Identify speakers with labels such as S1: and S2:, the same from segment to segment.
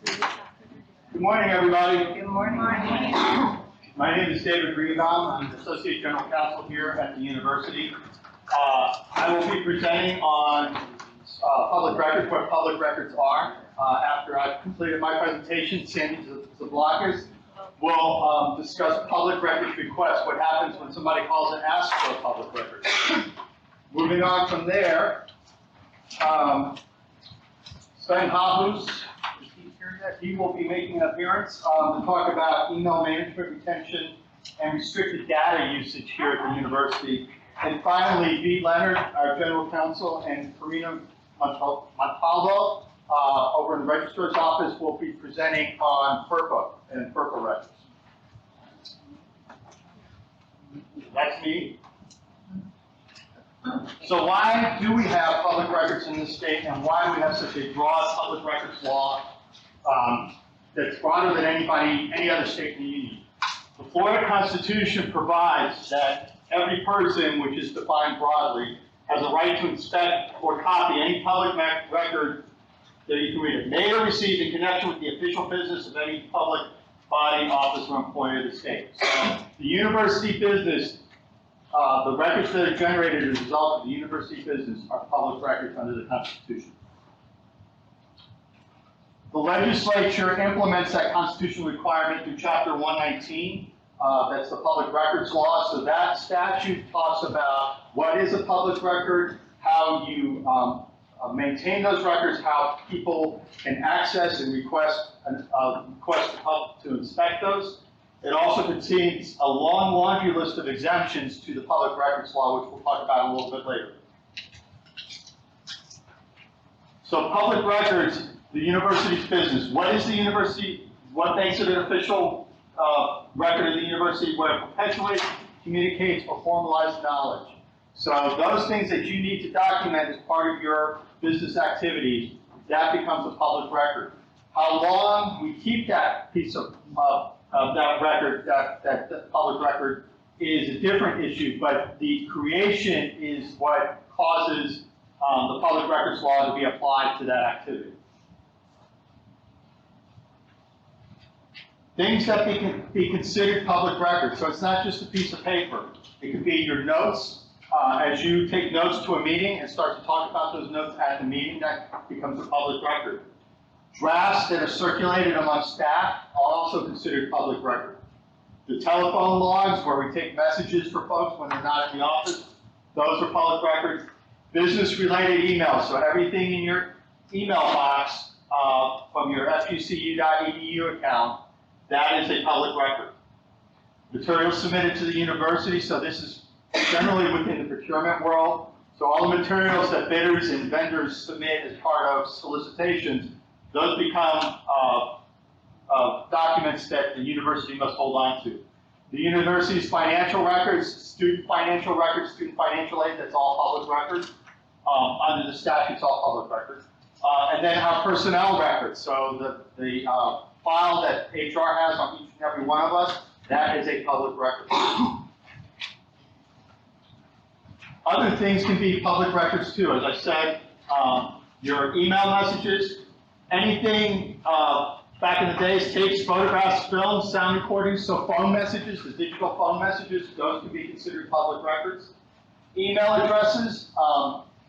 S1: Good morning, everybody.
S2: Good morning.
S1: My name is David Greenbaum. I'm the Associate General Counsel here at the university. I will be presenting on public records, what public records are. After I've completed my presentation, Sandy Zablakis will discuss public records requests, what happens when somebody calls and asks for a public record. Moving on from there, Sven Hahus, he will be making an appearance to talk about email management, retention, and restricted data usage here at the university. And finally, V. Leonard, our General Counsel, and Karina Montalvo over in the Registrar's Office will be presenting on FERPA and FERPA records. That's me. So why do we have public records in this state, and why do we have such a broad public records law that's broader than any other state in the union? The Florida Constitution provides that every person, which is defined broadly, has a right to inspect or copy any public record that you can read it, made or received in connection with the official business of any public body, office, or employee of the state. So the university business, the records that are generated as a result of the university business are public records under the Constitution. The legislature implements that constitutional requirement through Chapter 119. That's the public records law. So that statute talks about what is a public record, how you maintain those records, how people can access and request help to inspect those. It also contains a long laundry list of exemptions to the public records law, which we'll talk about a little bit later. So public records, the university's business. What is the university? What makes it an official record of the university? What it perpetuates, communicates, or formalizes knowledge. So those things that you need to document as part of your business activities, that becomes a public record. How long we keep that piece of that record, that public record, is a different issue, but the creation is what causes the public records law to be applied to that activity. Things that can be considered public records. So it's not just a piece of paper. It could be your notes. As you take notes to a meeting and start to talk about those notes at the meeting, that becomes a public record. Drafts that are circulated among staff are also considered public record. The telephone logs where we take messages for folks when they're not in the office, those are public records. Business-related emails, so everything in your email box from your FGCU.edu account, that is a public record. Materials submitted to the university, so this is generally within the procurement world. So all the materials that bidders and vendors submit as part of solicitations, those become documents that the university must hold on to. The university's financial records, student financial aid, that's all public records. Under the statute, it's all public records. And then our personnel records. So the file that HR has on each and every one of us, that is a public record. Other things can be public records too. As I said, your email messages, anything back in the days, tapes, photographs, films, sound recordings, so phone messages, the digital phone messages, those can be considered public records. Email addresses,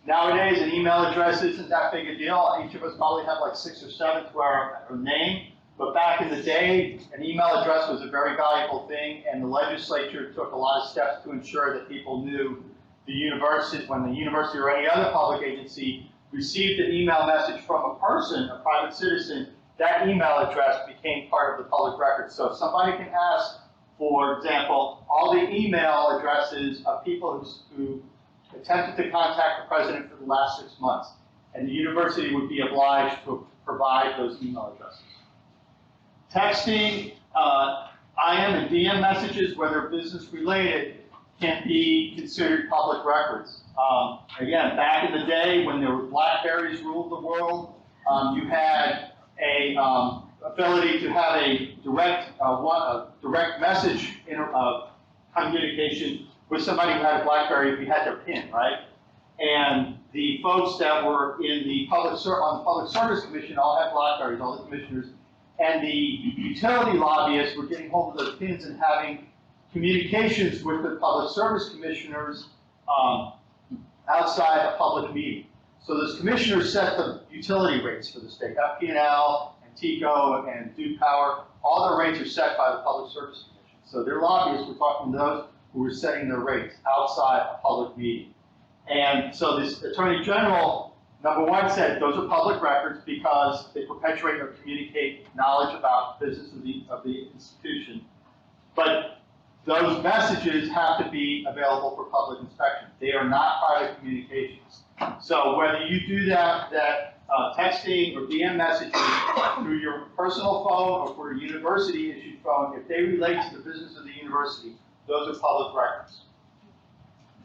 S1: nowadays an email address isn't that big a deal. Each of us probably have like 6 or 7 to our name. But back in the day, an email address was a very valuable thing, and the legislature took a lot of steps to ensure that people knew the university, when the university or any other public agency received an email message from a person, a private citizen, that email address became part of the public record. So if somebody can ask, for example, all the email addresses of people who attempted to contact the president for the last 6 months, and the university would be obliged to provide those email addresses. Texting, IM and DM messages, whether business related, can be considered public records. Again, back in the day when there were BlackBerries ruled the world, you had a ability to have a direct message communication with somebody who had a BlackBerry if you had their PIN, right? And the folks that were in the on the Public Service Commission all had BlackBerries, all the commissioners, and the utility lobbyists were getting hold of those pins and having communications with the public service commissioners outside a public meeting. So those commissioners set the utility rates for the state. FP&L and TECO and Duke Power, all their rates are set by the Public Service Commission. So their lobbyists were talking to those who were setting their rates outside a public meeting. And so this Attorney General, number one, said those are public records because they perpetuate or communicate knowledge about the business of the institution. But those messages have to be available for public inspection. They are not private communications. So whether you do that texting or DM messaging through your personal phone or for a university-issued phone, if they relate to the business of the university, those are public records.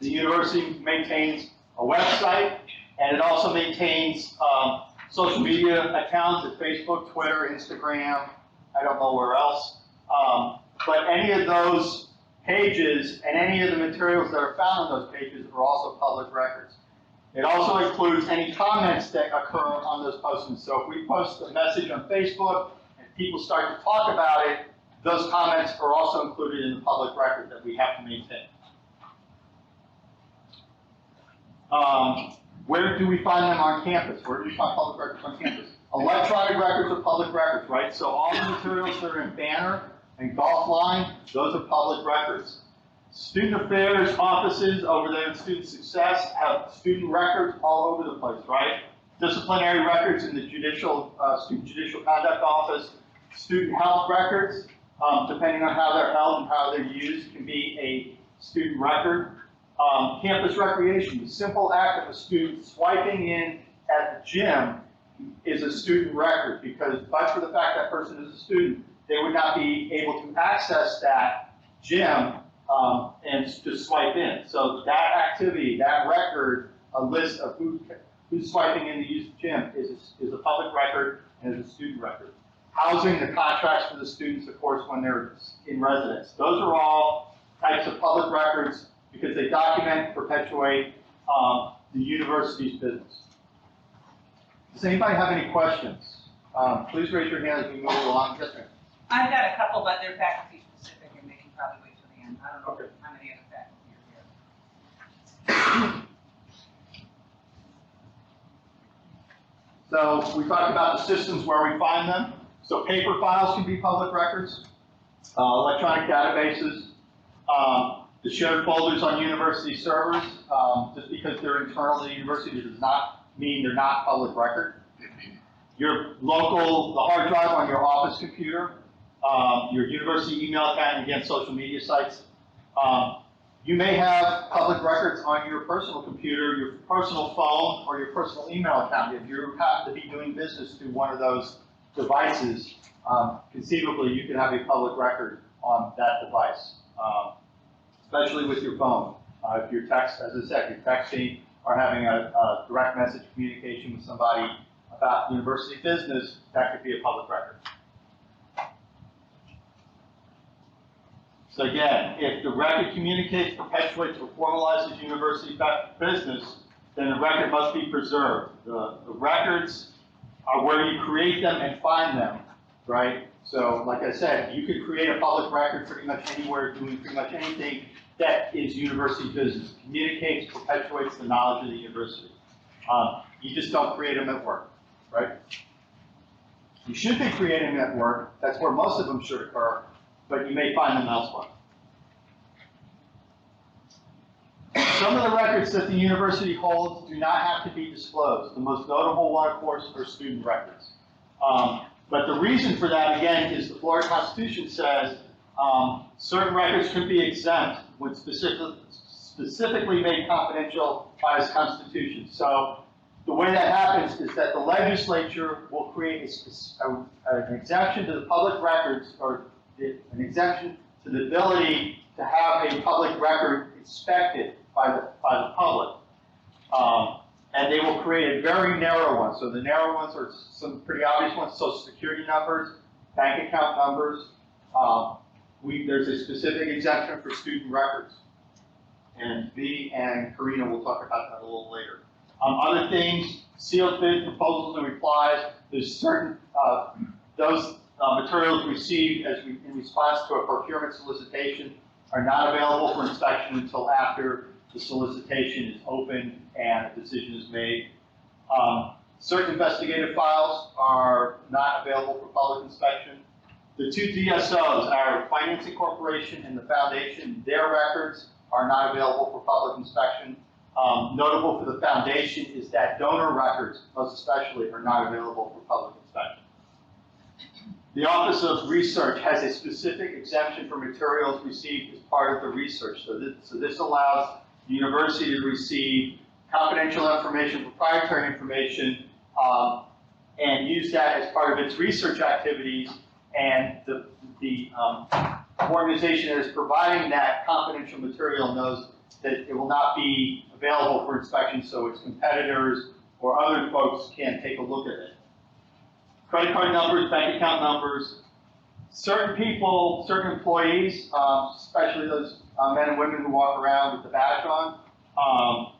S1: The university maintains a website, and it also maintains social media accounts at Facebook, Twitter, Instagram, I don't know where else. But any of those pages and any of the materials that are found on those pages are also public records. It also includes any comments that occur on those postings. So if we post a message on Facebook and people start to talk about it, those comments are also included in the public record that we have to maintain. Where do we find them on campus? Where do we find public records on campus? Electronic records are public records, right? So all the materials that are in Banner and Golf Line, those are public records. Student affairs offices over there in student success have student records all over the place, right? Disciplinary records in the student judicial conduct office, student health records, depending on how they're held and how they're used, can be a student record. Campus recreation, the simple act of a student swiping in at the gym is a student record because, but for the fact that person is a student, they would not be able to access that gym and just swipe in. So that activity, that record, a list of who's swiping in to use the gym is a public record and is a student record. Housing, the contracts for the students, of course, when they're in residence. Those are all types of public records because they document, perpetuate the university's business. Does anybody have any questions? Please raise your hand as we move along. Yes, ma'am.
S2: I've got a couple, but they're faculty specific and they can probably wait till the end. I don't know
S1: Okay.
S2: how many other faculty are here.
S1: So we talked about the systems where we find them. So paper files can be public records, electronic databases, the shared folders on university servers. Just because they're internal to the university does not mean they're not public record. Your local, the hard drive on your office computer, your university email account, and again, social media sites. You may have public records on your personal computer, your personal phone, or your personal email account. If you happen to be doing business through one of those devices, conceivably you could have a public record on that device, especially with your phone. If you're as I said, you're texting or having a direct message communication with somebody about university business, that could be a public record. So again, if the record communicates, perpetuates, or formalizes university business, then the record must be preserved. The records are where you create them and find them, right? So like I said, you could create a public record pretty much anywhere doing pretty much anything that is university business. Communicates, perpetuates the knowledge of the university. You just don't create them at work, right? You should be creating them at work. That's where most of them should occur, but you may find them elsewhere. Some of the records that the university holds do not have to be disclosed. The most notable one, of course, are student records. But the reason for that, again, is the Florida Constitution says certain records could be exempt when specifically made confidential by its Constitution. So the way that happens is that the legislature will create an exemption to the public records, or an exemption to the ability to have a public record inspected by the public. And they will create a very narrow one. So the narrow ones are some pretty obvious ones: Social Security numbers, bank account numbers. There's a specific exemption for student records. And V and Karina will talk about that a little later. Other things, sealed bid proposals and replies. There's certain, those materials received in response to a procurement solicitation are not available for inspection until after the solicitation is opened and a decision is made. Certain investigative files are not available for public inspection. The two DSOs, our Financing Corporation and the Foundation, their records are not available for public inspection. Notable for the Foundation is that donor records, most especially, are not available for public inspection. The Office of Research has a specific exemption for materials received as part of the research. So this allows the university to receive confidential information, proprietary information, and use that as part of its research activities. And the organization that is providing that confidential material knows that it will not be available for inspection, so its competitors or other folks can take a look at it. Credit card numbers, bank account numbers. Certain people, certain employees, especially those men and women who walk around with the badge on,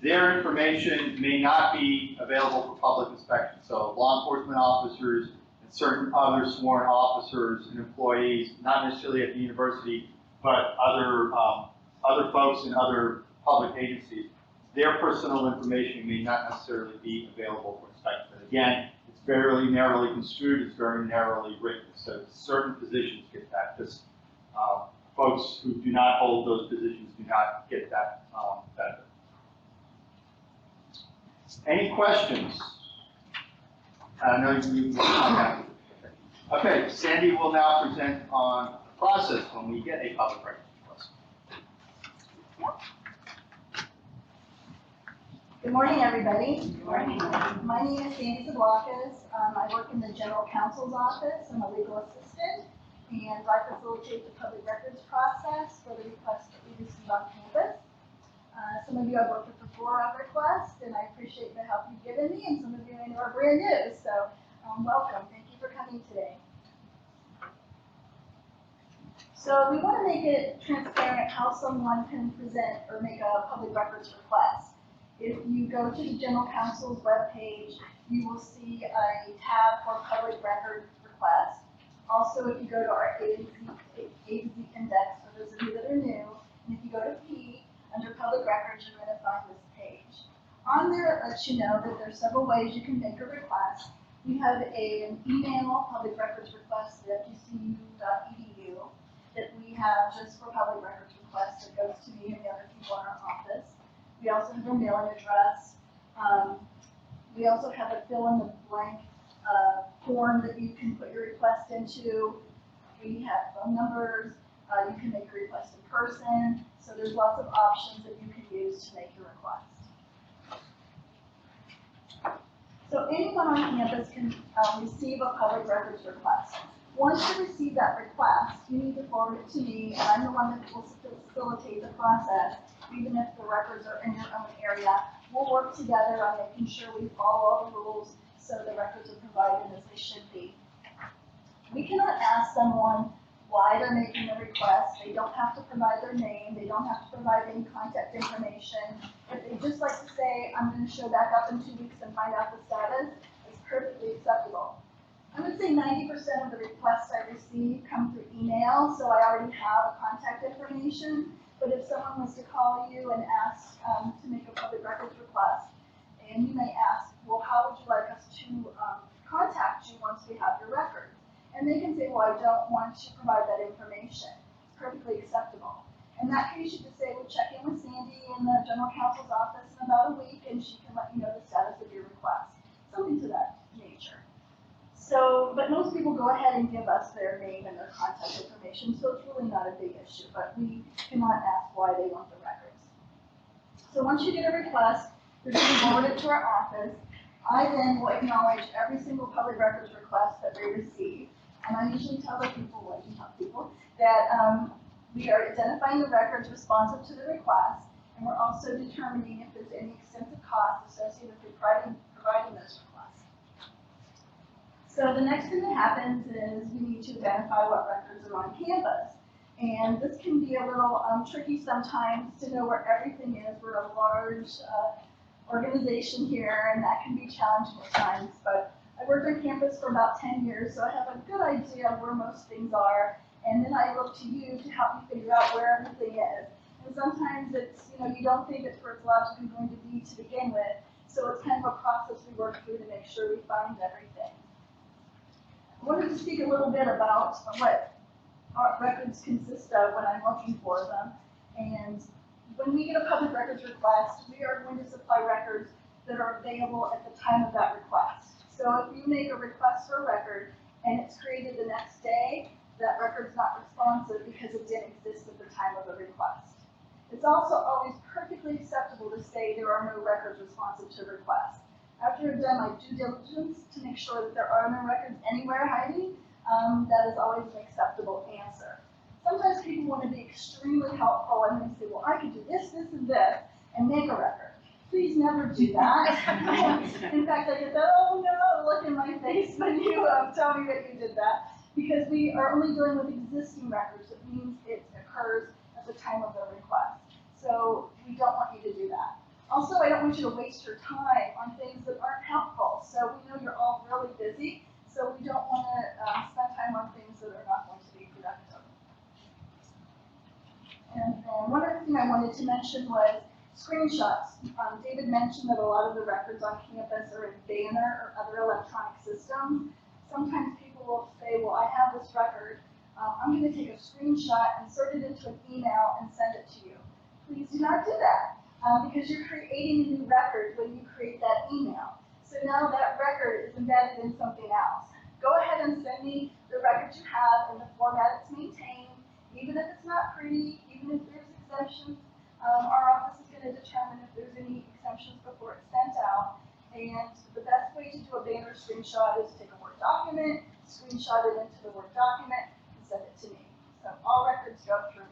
S1: their information may not be available for public inspection. So law enforcement officers and certain other sworn officers and employees, not necessarily at the university, but other folks in other public agencies, their personal information may not necessarily be available for inspection. But again, it's very narrowly construed, it's very narrowly written. So certain positions get that. Just folks who do not hold those positions do not get that benefit. Any questions? I know you okay, Sandy will now present on the process when we get a public records request.
S3: Good morning, everybody. Good morning. My name is Sandy Zablockas. I work in the General Counsel's office. I'm a legal assistant, and I facilitate the public records process for the requests that we receive on campus. Some of you I've worked with before on requests, and I appreciate the help you've given me, and some of you I know are brand new, so welcome. Thank you for coming today. So we want to make it transparent how someone can present or make a public records request. If you go to the General Counsel's webpage, you will see a tab for public record request. Also, if you go to our A to Z index, for those of you that are new, and if you go to P, under public records, you're going to find this page. On there, it lets you know that there's several ways you can make a request. We have an email public records request at FGCU.edu that we have just for public records requests that goes to me and the other people in our office. We also have a mailing address. We also have a fill in the blank form that you can put your request into. We have phone numbers. You can make a request in person. So there's lots of options that you can use to make your request. So anyone on campus can receive a public records request. Once you receive that request, you need to forward it to me, and I'm the one that will facilitate the process. Even if the records are in your own area, we'll work together on making sure we follow all the rules so the records are provided as they should be. We cannot ask someone why they're making a request. They don't have to provide their name. They don't have to provide any contact information. If they just like to say, I'm going to show back up in 2 weeks and find out the status, it's perfectly acceptable. I would say 90% of the requests I receive come through email, so I already have contact information. But if someone was to call you and ask to make a public records request, and you may ask, well, how would you like us to contact you once we have your records? And they can say, well, I don't want to provide that information. It's perfectly acceptable. In that case, you can say, we'll check in with Sandy in the General Counsel's office in about a week, and she can let you know the status of your request. Something to that nature. So, but most people go ahead and give us their name and their contact information, so it's really not a big issue, but we cannot ask why they want the records. So once you get a request, you're going to forward it to our office. I then will acknowledge every single public records request that we receive, and I usually tell the people, that we are identifying the records responsive to the request, and we're also determining if there's any extensive costs associated with providing those requests. So the next thing that happens is we need to identify what records are on campus. And this can be a little tricky sometimes to know where everything is. We're a large organization here, and that can be challenging at times. But I worked on campus for about 10 years, so I have a good idea of where most things are. And then I look to you to help me figure out where everything is. And sometimes it's, you don't think it's where it's logically going to be to begin with. So it's kind of a process we work through to make sure we find everything. I wanted to speak a little bit about what our records consist of when I'm looking for them. And when we get a public records request, we are going to supply records that are available at the time of that request. So if you make a request for a record and it's created the next day, that record's not responsive because it didn't exist at the time of the request. It's also always perfectly acceptable to say there are no records responsive to requests. After I've done my due diligence to make sure that there are no records anywhere hiding, that is always an acceptable answer. Sometimes people want to be extremely helpful and they say, well, I could do this, this, and this, and make a record. Please never do that. In fact, I get that, oh no, look in my face when you tell me that you did that. Because we are only dealing with existing records. It means it occurs at the time of the request. So we don't want you to do that. Also, I don't want you to waste your time on things that aren't helpful. So we know you're all really busy, so we don't want to spend time on things that are not going to be productive. And then one other thing I wanted to mention was screenshots. David mentioned that a lot of the records on campus are in Banner or other electronic systems. Sometimes people will say, well, I have this record. I'm going to take a screenshot, insert it into an email, and send it to you. Please do not do that because you're creating a new record when you create that email. So now that record is embedded in something else. Go ahead and send me the records you have in the format it's maintained, even if it's not pretty, even if there's exemptions. Our office is going to determine if there's any exemptions before it's sent out. And the best way to do a Banner screenshot is to take a Word document, screenshot it into the Word document, and send it to me. So all records go through me.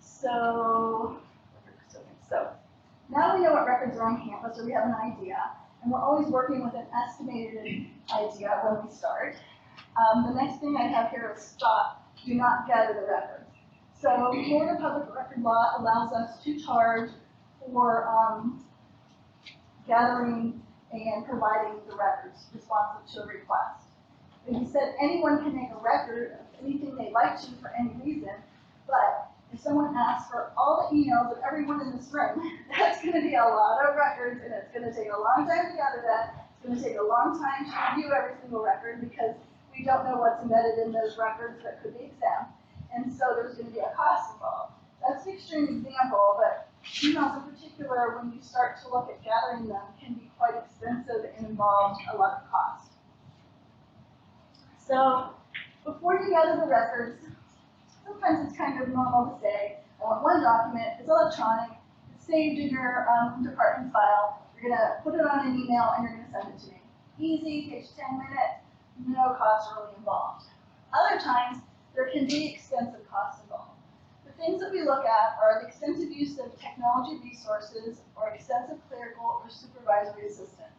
S3: So now we know what records are on campus, or we have an idea, and we're always working with an estimated idea when we start. The next thing I have here is stop, do not gather the records. So Florida Public Record Law allows us to charge for gathering and providing the records responsive to a request. And he said anyone can make a record of anything they'd like to for any reason, but if someone asks for all the emails of everyone in this room, that's going to be a lot of records, and it's going to take a long time to gather that. It's going to take a long time to review every single record because we don't know what's embedded in those records that could be exempt, and so there's going to be a cost involved. That's an extreme example, but emails in particular, when you start to look at gathering them, can be quite expensive and involve a lot of cost. So before you gather the records, sometimes it's kind of normal to say, I want one document, it's electronic, it's saved in your department file, you're going to put it on an email and you're going to send it to me. Easy, takes 10 minutes, no cost really involved. Other times, there can be extensive costs involved. The things that we look at are the extensive use of technology resources or extensive clerical or supervisory assistance.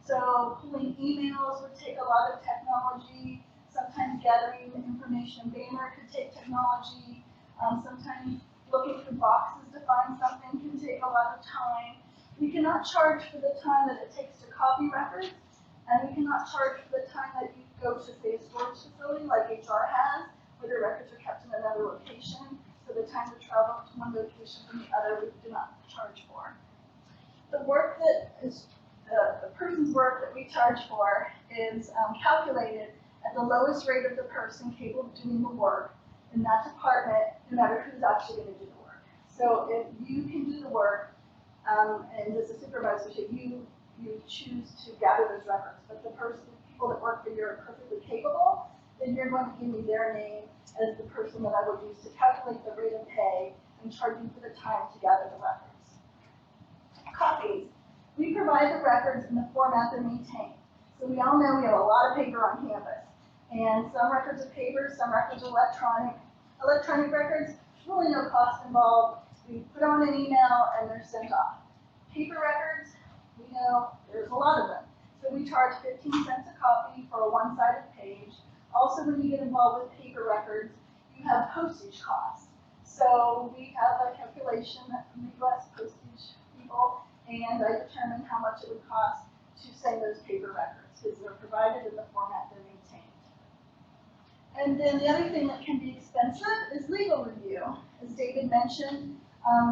S3: So pulling emails would take a lot of technology. Sometimes gathering information in Banner could take technology. Sometimes looking for boxes to find something can take a lot of time. We cannot charge for the time that it takes to copy records, and we cannot charge for the time that you go to, say, a storage facility like HR has, where the records are kept in another location. So the time to travel to one location from the other, we do not charge for. The work that is, the person's work that we charge for is calculated at the lowest rate of the person capable of doing the work in that department, no matter who's actually going to do the work. So if you can do the work, and as a supervisor, you choose to gather those records, but the people that work for you are perfectly capable, then you're going to give me their name as the person that I would use to calculate the rate of pay and charge you for the time to gather the records. Copies. We provide the records in the format they're maintained. So we all know we have a lot of paper on campus. And some records are paper, some records are electronic. Electronic records, really no cost involved. We put on an email and they're sent off. Paper records, we know there's a lot of them. So we charge 15 cents a copy for a one-sided page. Also, when you get involved with paper records, you have postage costs. So we have a calculation from the U.S. postage people, and I determine how much it would cost to send those paper records, because they're provided in the format they're maintained. And then the other thing that can be expensive is legal review. As David mentioned,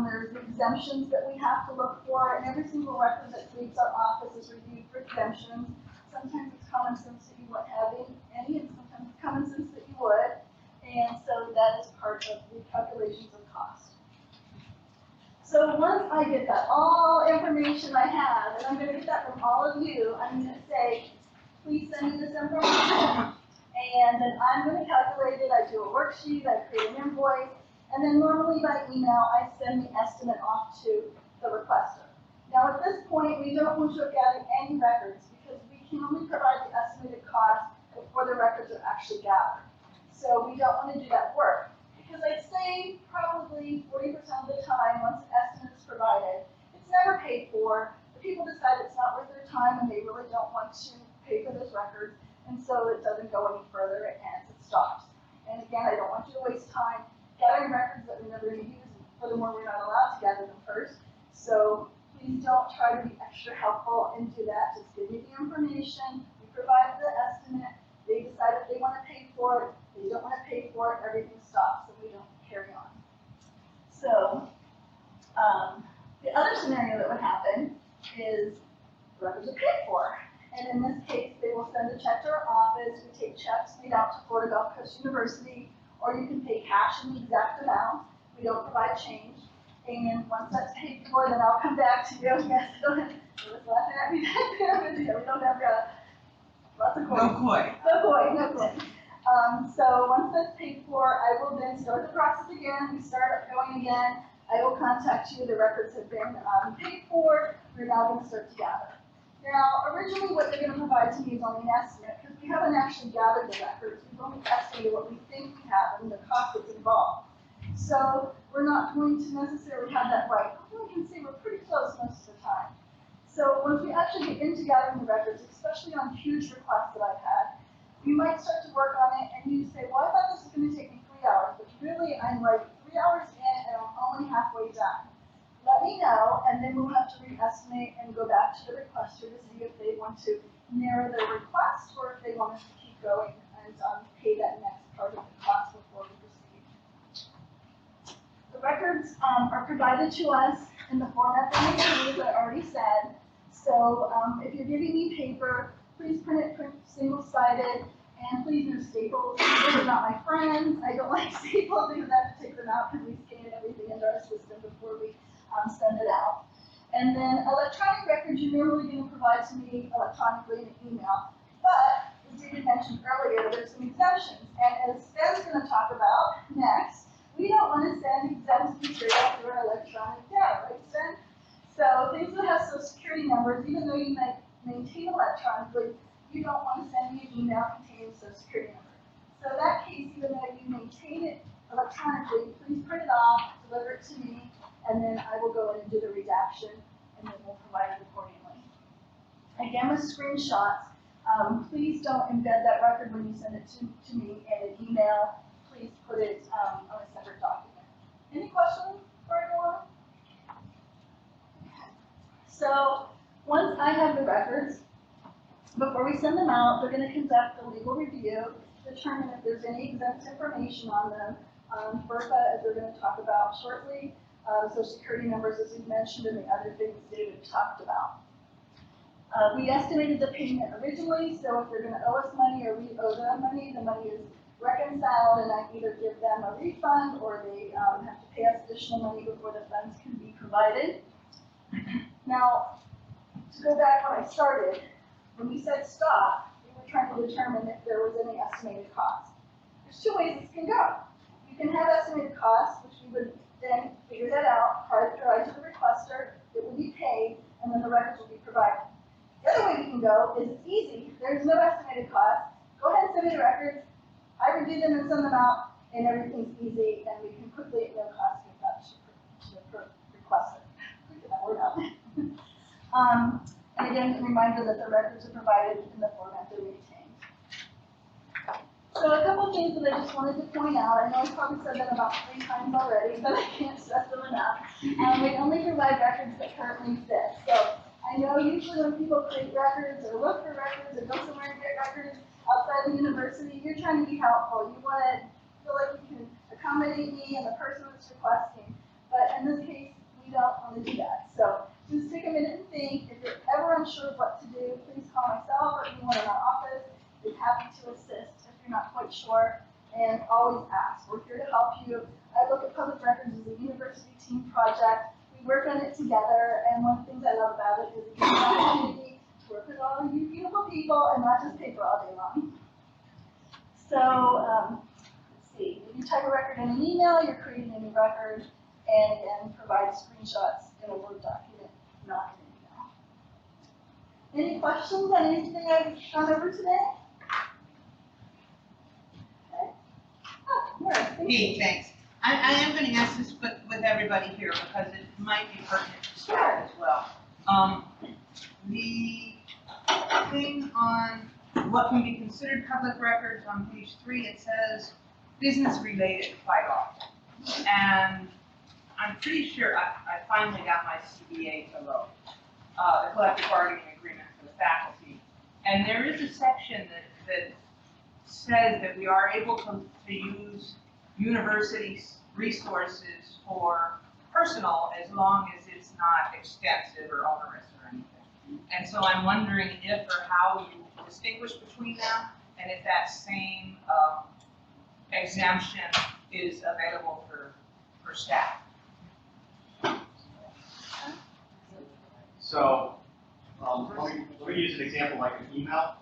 S3: there's exemptions that we have to look for, and every single record that leaves our office is reviewed for exemptions. Sometimes it's common sense that you won't have any, and sometimes it's common sense that you would. And so that is part of the calculations of cost. So once I get that all information I have, and I'm going to get that from all of you, I'm going to say, please send me this information. And then I'm going to calculate it. I do a worksheet, I create an invoice, and then normally by email I send the estimate off to the requester. Now at this point, we don't want to have gathered any records because we can only provide the estimated cost before the records are actually gathered. So we don't want to do that work. Because I'd say probably 40% of the time, once an estimate is provided, it's never paid for. The people decide it's not worth their time and they really don't want to pay for those records, and so it doesn't go any further, it ends, it stops. And again, I don't want you to waste time gathering records that we're never going to use, and furthermore, we're not allowed to gather them first. So please don't try to be extra helpful and do that. Just give me the information, we provide the estimate, they decide if they want to pay for it, they don't want to pay for it, everything stops and we don't carry on. So the other scenario that would happen is the records are paid for. And in this case, they will send a check to our office. We take checks made out to Florida Gulf Coast University, or you can pay cash in the exact amount. We don't provide change. And once that's paid for, then I'll come back to you. Yes, I don't have, it was laughing at me back there, but yeah, we don't have lots of coins.
S2: No koi.
S3: No koi. So once that's paid for, I will then start the process again. We start going again. I will contact you. The records have been paid for. We're now going to start to gather. Now, originally what they're going to provide to me is only an estimate because we haven't actually gathered the records. We've only estimated what we think we have and the cost that's involved. So we're not going to necessarily have that right. Although I can say we're pretty close most of the time. So once we actually get into gathering the records, especially on huge requests that I've had, you might start to work on it and you say, well, I thought this was going to take me 3 hours, but really I'm like 3 hours in and I'm only halfway done. Let me know, and then we'll have to re-estimate and go back to the requester to see if they want to narrow their request or if they want us to keep going and pay that next part of the cost before we proceed. The records are provided to us in the format that we use, as I already said. So if you're giving me paper, please print single-sided, and please use staples. Those are not my friends. I don't like staples because I have to take them out because we scan everything into our system before we send it out. And then electronic records you're normally going to provide to me electronically in an email. But, as David mentioned earlier, there's some exemptions. And as Ben's going to talk about next, we don't want to send exempt material through our electronic data, right, Ben? So things that have Social Security numbers, even though you might maintain electronically, you don't want to send me an email containing Social Security number. So in that case, even though you maintain it electronically, please print it off, deliver it to me, and then I will go in and do the redaction, and then we'll provide it accordingly. Again, with screenshots, please don't embed that record when you send it to me in an email. Please put it on a separate document. Any questions for everyone? Okay. So once I have the records, before we send them out, they're going to conduct a legal review, determine if there's any exempt information on them. FERPA, as we're going to talk about shortly, Social Security numbers, as we've mentioned, and the other things David talked about. We estimated the payment originally, so if they're going to owe us money or we owe them money, the money is reconciled, and I either give them a refund or they have to pay us additional money before the funds can be provided. Now, to go back when I started, when we said stop, we were trying to determine if there was any estimated cost. There's two ways this can go. You can have estimated costs, which we would then figure that out, prioritize to the requester, it will be paid, and then the records will be provided. The other way we can go is it's easy, there's no estimated cost, go ahead and send me the records, I review them and send them out, and everything's easy, and we can quickly at no cost get that to the requester. Get that word out. And again, a reminder that the records are provided in the format they're maintained. So a couple of things that I just wanted to point out. I know I probably said that about 3 times already, but I can't stress them enough. We only provide records that currently exist. So I know know, usually when people create records or look for records or go somewhere and get records outside the university, you're trying to be helpful. You want to feel like you can accommodate me and the person that's requesting. But in this case, we don't want to do that. So just take a minute and think. If you're ever unsure of what to do, please call myself or anyone in our office. We're happy to assist if you're not quite sure. And always ask. We're here to help you. I look at public records as a university team project. We work on it together, and one of the things I love about it is it gives me an opportunity to work with all of you beautiful people and not just paper all day long. So, let's see. If you type a record in an email, you're creating a new record, and again, provide screenshots in a Word document, not in an email. Any questions on anything I've gone over today? Okay. Oh, Laura, thank you.
S2: Hey, thanks. I am going to ask this with everybody here because it might be pertinent to staff as well. The thing on what can be considered public records on page 3, it says business related quite often. And I'm pretty sure I finally got my CBA to load, the collective bargaining agreement for the faculty. And there is a section that says that we are able to use university resources for personal as long as it's not extensive or onerous or anything. And so I'm wondering if or how you distinguish between them and if that same exemption is available for staff.
S1: So, let me use an example like an email.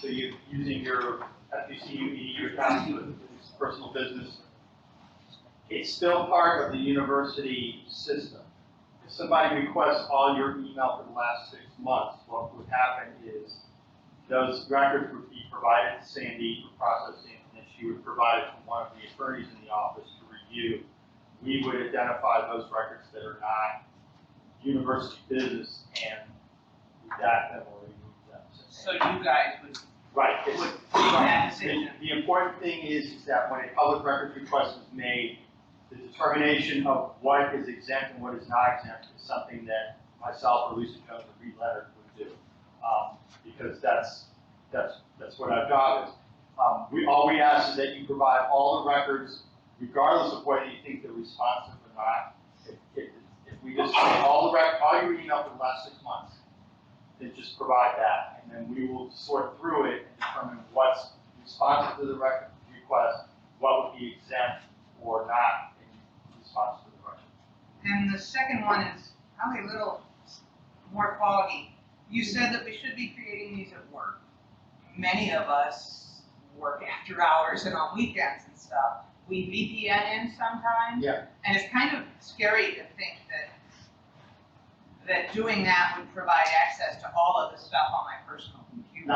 S1: So you're using your FGCU, your account with personal business. It's still part of the university system. If somebody requests all your email for the last 6 months, what would happen is those records would be provided to Sandy for processing, and then she would provide it to one of the attorneys in the office to review. We would identify those records that are not university business and redact them or remove them.
S2: So you guys would
S1: Right.
S2: make that decision.
S1: The important thing is that when a public records request is made, the determination of what is exempt and what is not exempt is something that myself or Lisa Jones or Reed Leonard would do, because that's what our job is. All we ask is that you provide all the records, regardless of whether you think they're responsive or not. If we just say all your email for the last 6 months, then just provide that, and then we will sort through it and determine what's responsive to the record request, what would be exempt or not in response to the record.
S2: And the second one is probably a little more foggy. You said that we should be creating these at work. Many of us work after hours and on weekends and stuff. We VPN in sometimes.
S1: Yeah.
S2: And it's kind of scary to think that doing that would provide access to all of the stuff on my personal computer.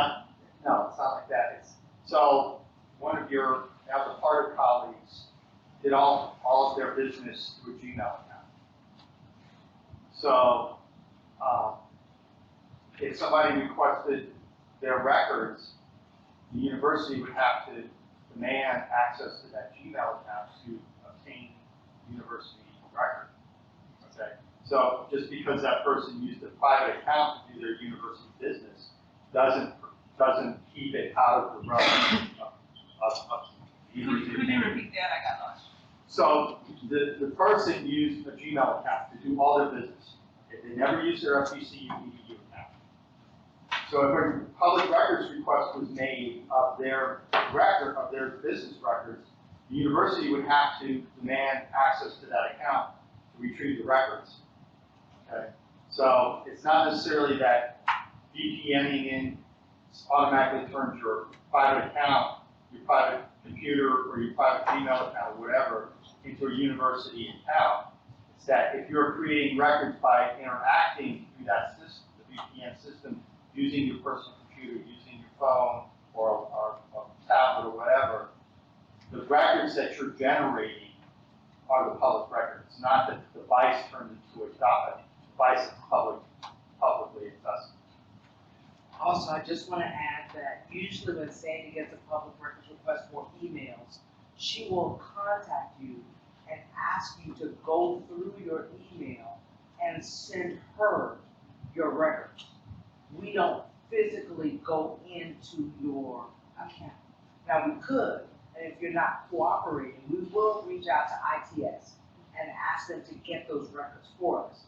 S1: No, it's not like that. So one of your now departed colleagues did all of their business through a Gmail account. So if somebody requested their records, the university would have to demand access to that Gmail account to obtain university record. Okay. So just because that person used a private account to do their university business doesn't keep it out of the realm of university.
S2: Could you repeat that? I got lost.
S1: So the person used a Gmail account to do all their business. If they never used their FGCU EDU account. So if a public records request was made of their record, of their business records, the university would have to demand access to that account to retrieve the records. Okay? So it's not necessarily that VPNing in automatically turns your private account, your private computer, or your private Gmail account, or whatever, into a university account. It's that if you're creating records by interacting through that system, the VPN system, using your personal computer, using your phone, or a tablet, or whatever, the records that you're generating are the public records, not that the device turned into a device that's publicly accessible.
S4: Also, I just want to add that usually when Sandy gets a public records request for emails, she will contact you and ask you to go through your email and send her your records. We don't physically go into your account. Now, we could, and if you're not cooperating, we will reach out to ITS and ask them to get those records for us.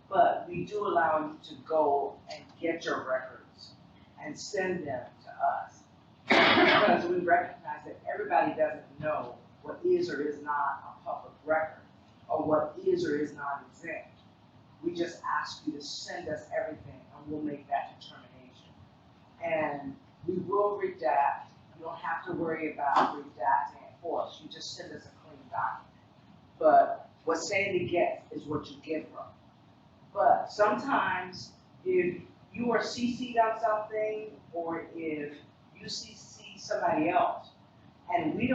S4: But we do allow you to go and get your records and send them to us. Because we recognize that everybody doesn't know what is or is not a public record, or what is or is not exempt. We just ask you to send us everything, and we'll make that determination. And we will redact. You don't have to worry about redacting it for us. You just send us a clean document. But what Sandy gets is what you get from. But sometimes if you are CC'd on something, or if you CC somebody else, and we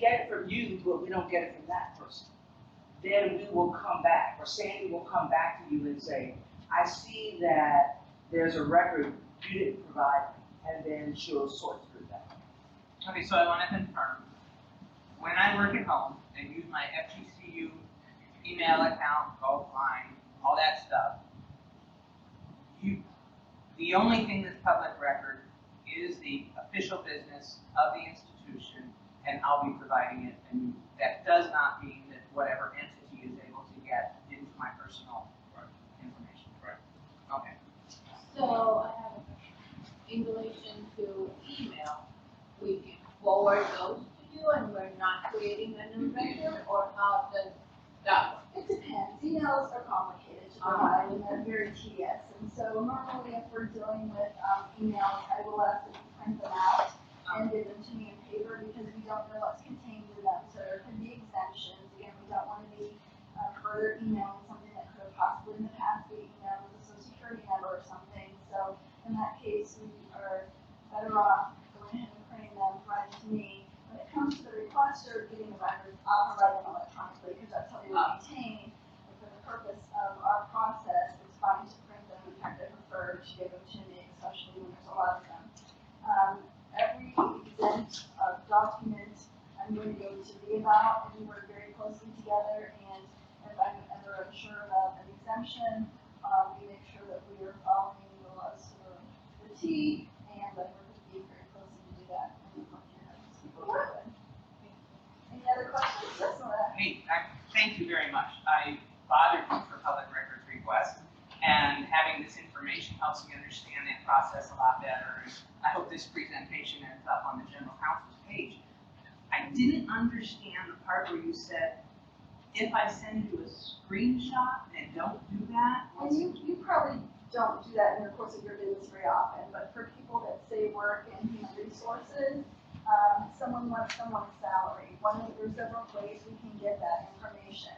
S4: get it from you, but we don't get it from that person, then we will come back, or Sandy will come back to you and say, I see that there's a record you didn't provide me, and then she'll sort through that.
S2: Okay, so I want to confirm, when I work at home and use my FGCU email account, Gulf line, all that stuff, the only thing that's public record is the official business of the institution, and I'll be providing it, and that does not mean that whatever entity is able to get into my personal information.
S1: Right.
S2: Okay.
S5: So I have a question. In relation to email, we can forward those to you and we're not creating a new record, or how does that work?
S3: It depends. Emails are complicated to provide and they're very tedious. And so normally if we're dealing with emails, I will ask them to print them out and give them to me in paper because we don't know what's contained in them. So there could be exemptions. Again, we don't want to be further emailing something that could have possibly in the past be emailed with a social security number or something. So in that case, we are better off going ahead and printing them, providing to me. When it comes to the requester getting the records, I'll provide them electronically because that's how they will maintain. And for the purpose of our process, it's fine to print them. In fact, I prefer to give them to me, especially when there's a lot of them. Every exempt document I'm going to go to the about, and we work very closely together. And if I'm ever unsure of an exemption, we make sure that we are following the laws to the T, and I work with you very closely to do that. And people do it. Any other questions? Yes, Laura?
S2: Hey, thank you very much. I bothered you for public records requests, and having this information helps me understand that process a lot better. And I hope this presentation ends up on the general counsel's page. I didn't understand the part where you said, if I send you a screenshot, then don't do that.
S3: And you probably don't do that in the course of your business very often, but for people that say work in human resources, someone wants someone's salary. There's several ways we can get that information.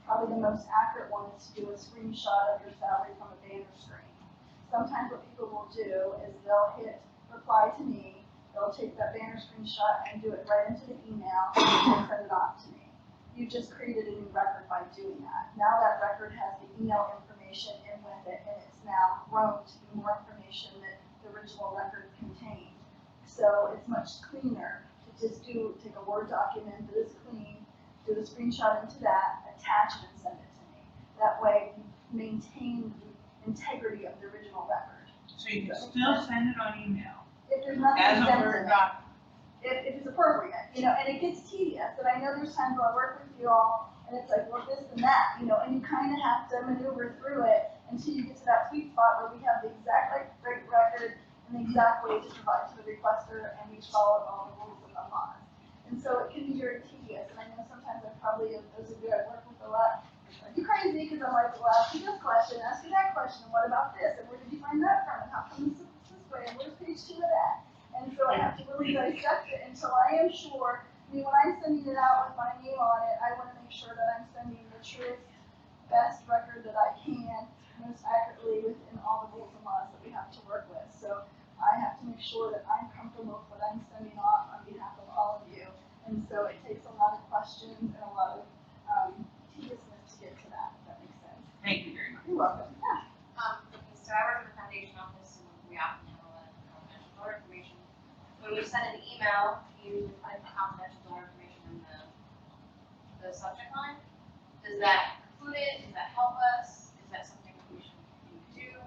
S3: Probably the most accurate one is to do a screenshot of your salary from a banner screen. Sometimes what people will do is they'll hit reply to me, they'll take that banner screenshot and do it right into the email and send it off to me. You've just created a new record by doing that. Now that record has the email information in with it, and it's now grown to be more information that the original record contained. So it's much cleaner to just take a Word document that is clean, do the screenshot into that, attach it, and send it to me. That way, you maintain the integrity of the original record.
S2: So you can still send it on email
S3: If there's nothing
S2: as a
S3: exempt
S2: Word
S3: in it,
S2: document.
S3: if it's appropriate, and it gets tedious, and I know there's times where I work with you all, and it's like, well, this and that, and you kind of have to maneuver through it until you get to that sweet spot where we have the exact right record and the exact way to provide to the requester, and we follow all the rules of the law. And so it can be very tedious, and I know sometimes I probably, those of you I work with a lot, are you crazy? Because I'm like, well, ask you this question, ask you that question, what about this, and where did you find that from, and how come this way, and where's page 2 of that? And so I have to really dissect it until I am sure. When I'm sending it out with my name on it, I want to make sure that I'm sending the truest, best record that I can, most accurately within all the rules and laws that we have to work with. So I have to make sure that I'm comfortable with what I'm sending off on behalf of all of you. And so it takes a lot of questions and a lot of tediousness to get to that, if that makes sense.
S2: Thank you very much.
S3: You're welcome. Yeah.
S6: Okay, so I work in the foundation office, and we often have a lot of confidential donor information. When we send an email, you put confidential donor information in the subject line. Does that include it? Does that help us? Is that something we should do?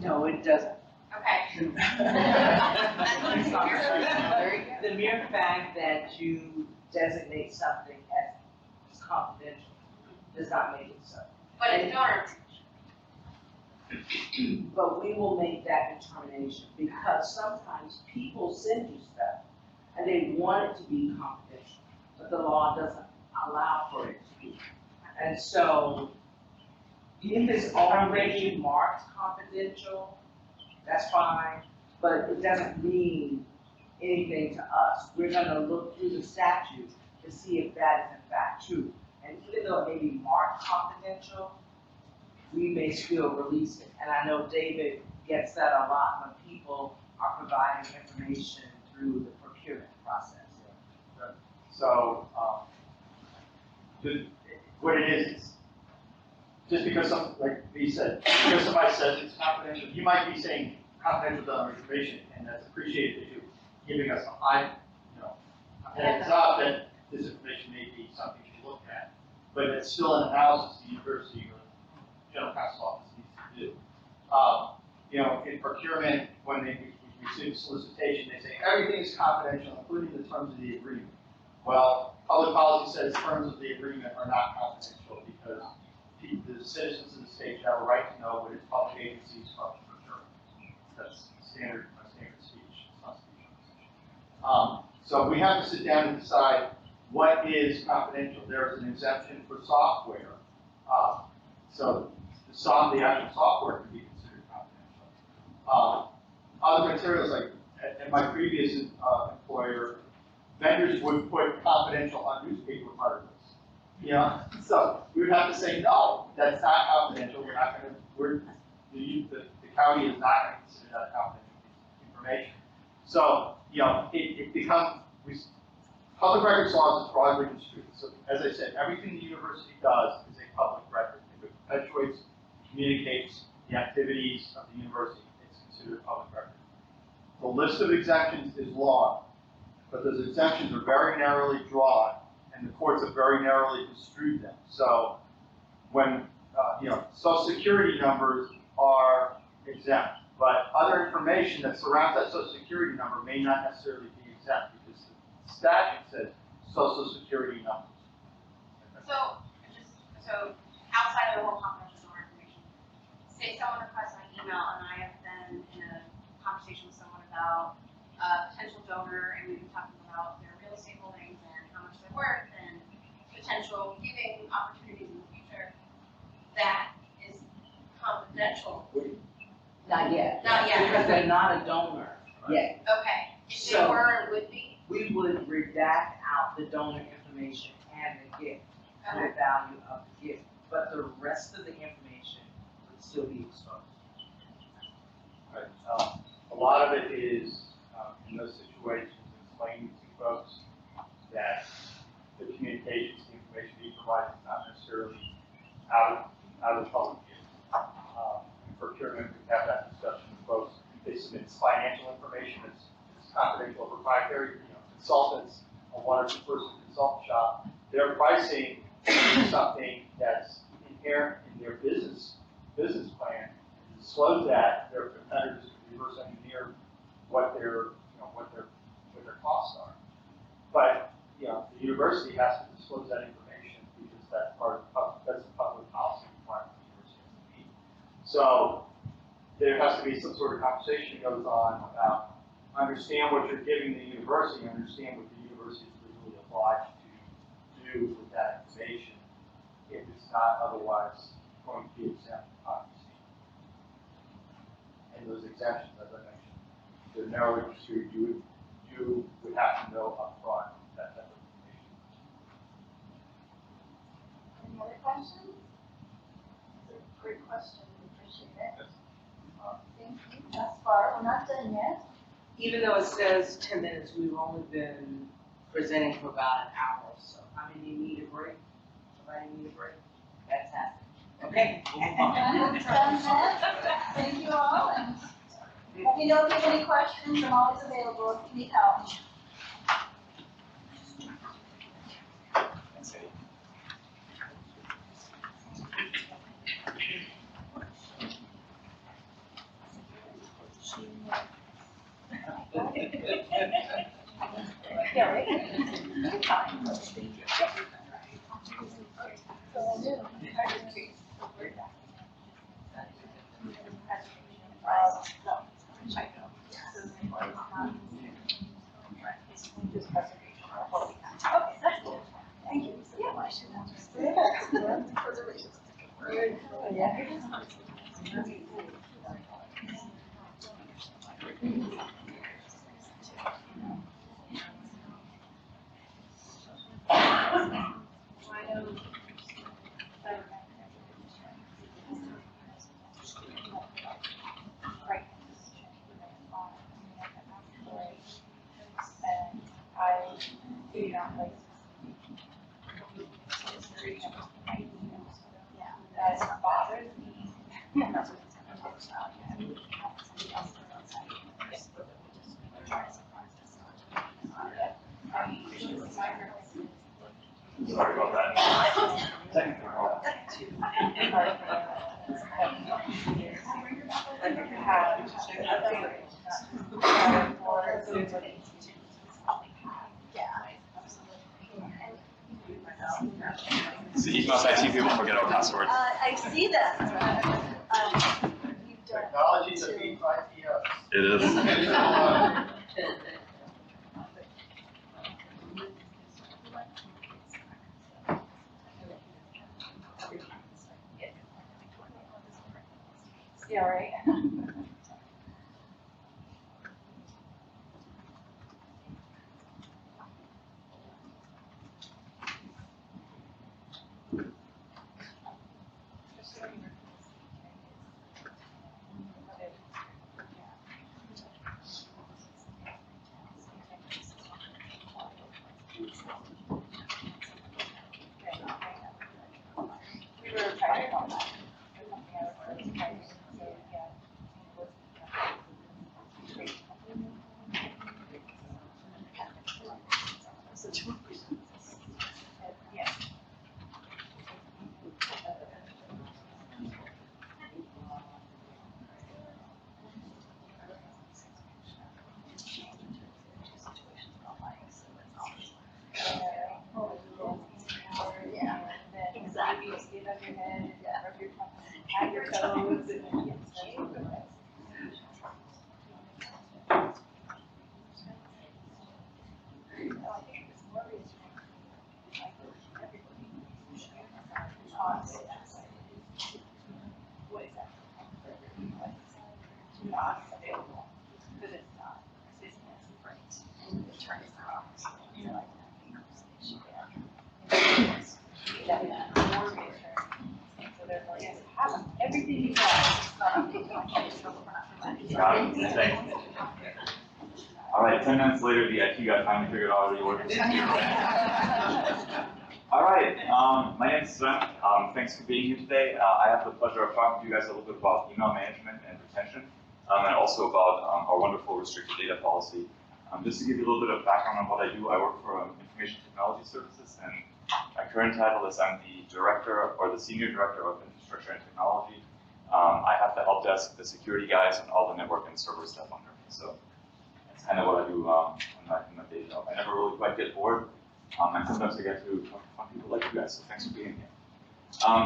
S4: No, it doesn't.
S6: Okay. That's what I'm sorry.
S4: The mere fact that you designate something as confidential does not make it so.
S6: But it's donor information.
S4: But we will make that determination because sometimes people send you stuff and they want it to be confidential, but the law doesn't allow for it to be. And so if it's already marked confidential, that's fine, but it doesn't mean anything to us. We're gonna look through the statute to see if that is in fact true. And even though it may be marked confidential, we may still release it. And I know David gets that a lot when people are providing information through the procurement process.
S1: So, what it is just because some, like he said, because somebody says it's confidential, you might be saying confidential to other information, and that's appreciated that you're giving us a heads up that this information may be something to look at, but it's still an analysis the university or general counsel office needs to do. In procurement, when we receive solicitation, they say everything is confidential, including the terms of the agreement. Well, public policy says terms of the agreement are not confidential because the citizens of the state have a right to know what its public agencies are procurement. That's standard speech. It's not speech. So we have to sit down and decide what is confidential. There is an exemption for software. So the actual software can be considered confidential. Other materials, like at my previous employer, vendors would put confidential on newspaper articles. So we would have to say, no, that's not confidential. We're not going to, the county is not going to consider that confidential information. So, it becomes, public records laws is broadly construed. So as I said, everything the university does is a public record. If it perpetuates, communicates the activities of the university, it's considered a public record. The list of exemptions is long, but those exemptions are very narrowly drawn, and the courts have very narrowly construed them. So when, Social Security numbers are exempt, but other information that surrounds that Social Security number may not necessarily be exempt because the statute says Social Security numbers.
S6: So outside of the whole confidential donor information, say someone requests my email and I have been in a conversation with someone about a potential donor and we've been talking about their real estate holdings and how much they're worth and potential giving opportunities in the future, that is confidential.
S4: Not yet.
S6: Not yet.
S4: Because they're not a donor yet.
S6: Okay, if they
S4: So-
S6: were, it would be.
S4: We would redact out the donor information and the gift, and the value of the gift, but the rest of the information would still be exposed.
S1: Right. A lot of it is, in those situations, explaining to folks that the communications, the information you provide is not necessarily out of the public view. In procurement, we have that discussion with folks. They submit financial information that's confidential or proprietary. Consultants, a one or two person consultant shop, their pricing is something that's inherent in their business plan. To disclose that, their competitors can reverse engineer what their costs are. But the university has to disclose that information because that's a public policy requirement the university has to meet. So there has to be some sort of conversation that goes on about understand what you're giving the university, understand what the university is legally obliged to do with that information if it's not otherwise going to be exempt obviously. And those exemptions, as I mentioned, they're narrowly construed. You would have to know upfront that type of information.
S3: Any other questions? It's a great question, we appreciate it. Thank you, thus far, we're not done yet.
S4: Even though it says 10 minutes, we've only been presenting for about an hour or so. How many need a break? Somebody need a break? Fantastic. Okay.
S3: Done that. Thank you all, and let me know if you have any questions, I'm always available if you need help. Yeah, right? Okay, that's cool. Thank you. Yeah, I should understand.
S7: Sorry about that. Technical problem. See, most IT people forget our password.
S3: I see that. You've done
S1: Technology that beats ITS.
S7: It is.
S3: Yeah, right.
S7: Thank you. All right, 10 minutes later, the IT guy finally figured out how to work this. All right, my name is Sven. Thanks for being here today. I have the pleasure of talking to you guys a little bit about email management and retention, and also about our wonderful restricted data policy. Just to give you a little bit of background on what I do, I work for Information Technology Services, and my current title is I'm the director or the senior director of infrastructure and technology. I have the help desk, the security guys, and all the network and server stuff under me. So that's kind of what I do in my day job. I never really quite get bored, and sometimes I get to talk to fun people like you guys. So thanks for being here.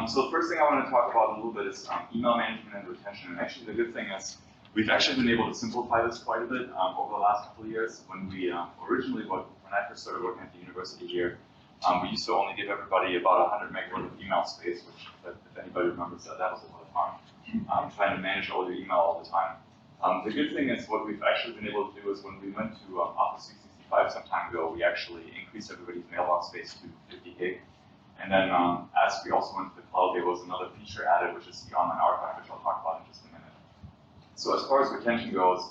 S7: So the first thing I want to talk about a little bit is email management and retention. And actually, the good thing is we've actually been able to simplify this quite a bit over the last couple of years. When we originally, when I first started working at the university here, we used to only give everybody about 100 meg worth of email space, which, if anybody remembers that, that was a lot of fun. Trying to manage all your email all the time. The good thing is what we've actually been able to do is when we went to Office 365 some time ago, we actually increased everybody's mailbox space to 50 gig. And then as we also went to the cloud, there was another feature added, which is the online archive, which I'll talk about in just a minute. So as far as retention goes,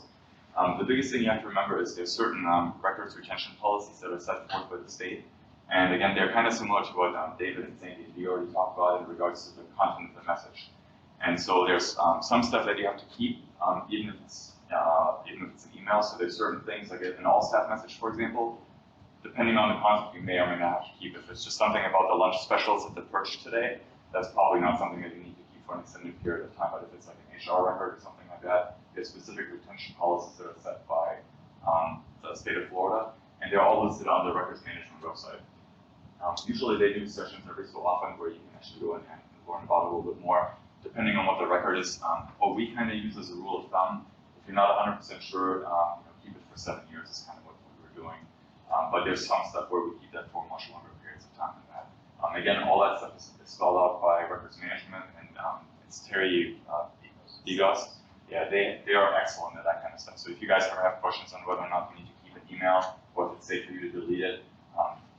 S7: the biggest thing you have to remember is there's certain records retention policies that are set forth by the state. And again, they're kind of similar to what David and Sandy already talked about in regards to the content of the message. And so there's some stuff that you have to keep, even if it's an email. So there's certain things like an all staff message, for example. Depending on the content, you may or may not have to keep. If it's just something about the lunch specials at the Perch today, that's probably not something that you need to keep for an extended period of time. But if it's like an HR record or something like that, There's specific retention policies that are set by the state of Florida, and they're all listed on the records management website. Usually they do sessions every so often where you can actually go in and learn about it a little bit more, depending on what the record is. What we kind of use as a rule of thumb, if you're not 100% sure, keep it for 7 years is kind of what we were doing. But there's some stuff where we keep that for much longer periods of time than that. Again, all that stuff is spelled out by records management, and it's Terry Digos. Yeah, they are excellent at that kind of stuff. So if you guys ever have questions on whether or not you need to keep an email, or if it's safe for you to delete it,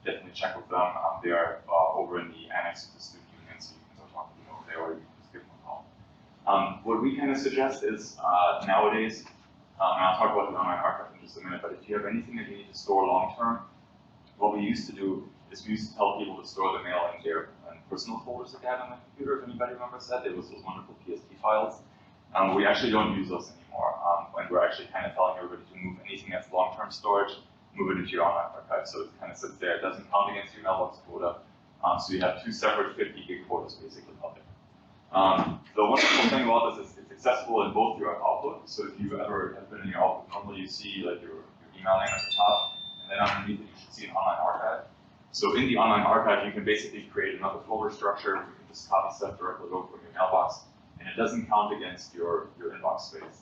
S7: definitely check with them. They are over in the annex of the student union, so you can go talk to them over there, or you can just give them a call. What we kind of suggest is nowadays, and I'll talk about the online archive in just a minute, but if you have anything that you need to store long term, what we used to do is we used to tell people to store the mail in their personal folders that they had on the computer. If anybody remembers that, it was those wonderful PST files. We actually don't use those anymore, and we're actually kind of telling everybody to move anything that's long-term storage, move it into your online archive. So it kind of sits there. It doesn't count against your mailbox quota. So you have 2 separate 50 gig quotas basically out there. The wonderful thing about this is it's accessible in both your Outlook. So if you ever have been in your Outlook, normally you see like your email name at the top, and then underneath it you should see an online archive. So in the online archive, you can basically create another folder structure. You can just copy stuff directly over from your mailbox, and it doesn't count against your inbox space.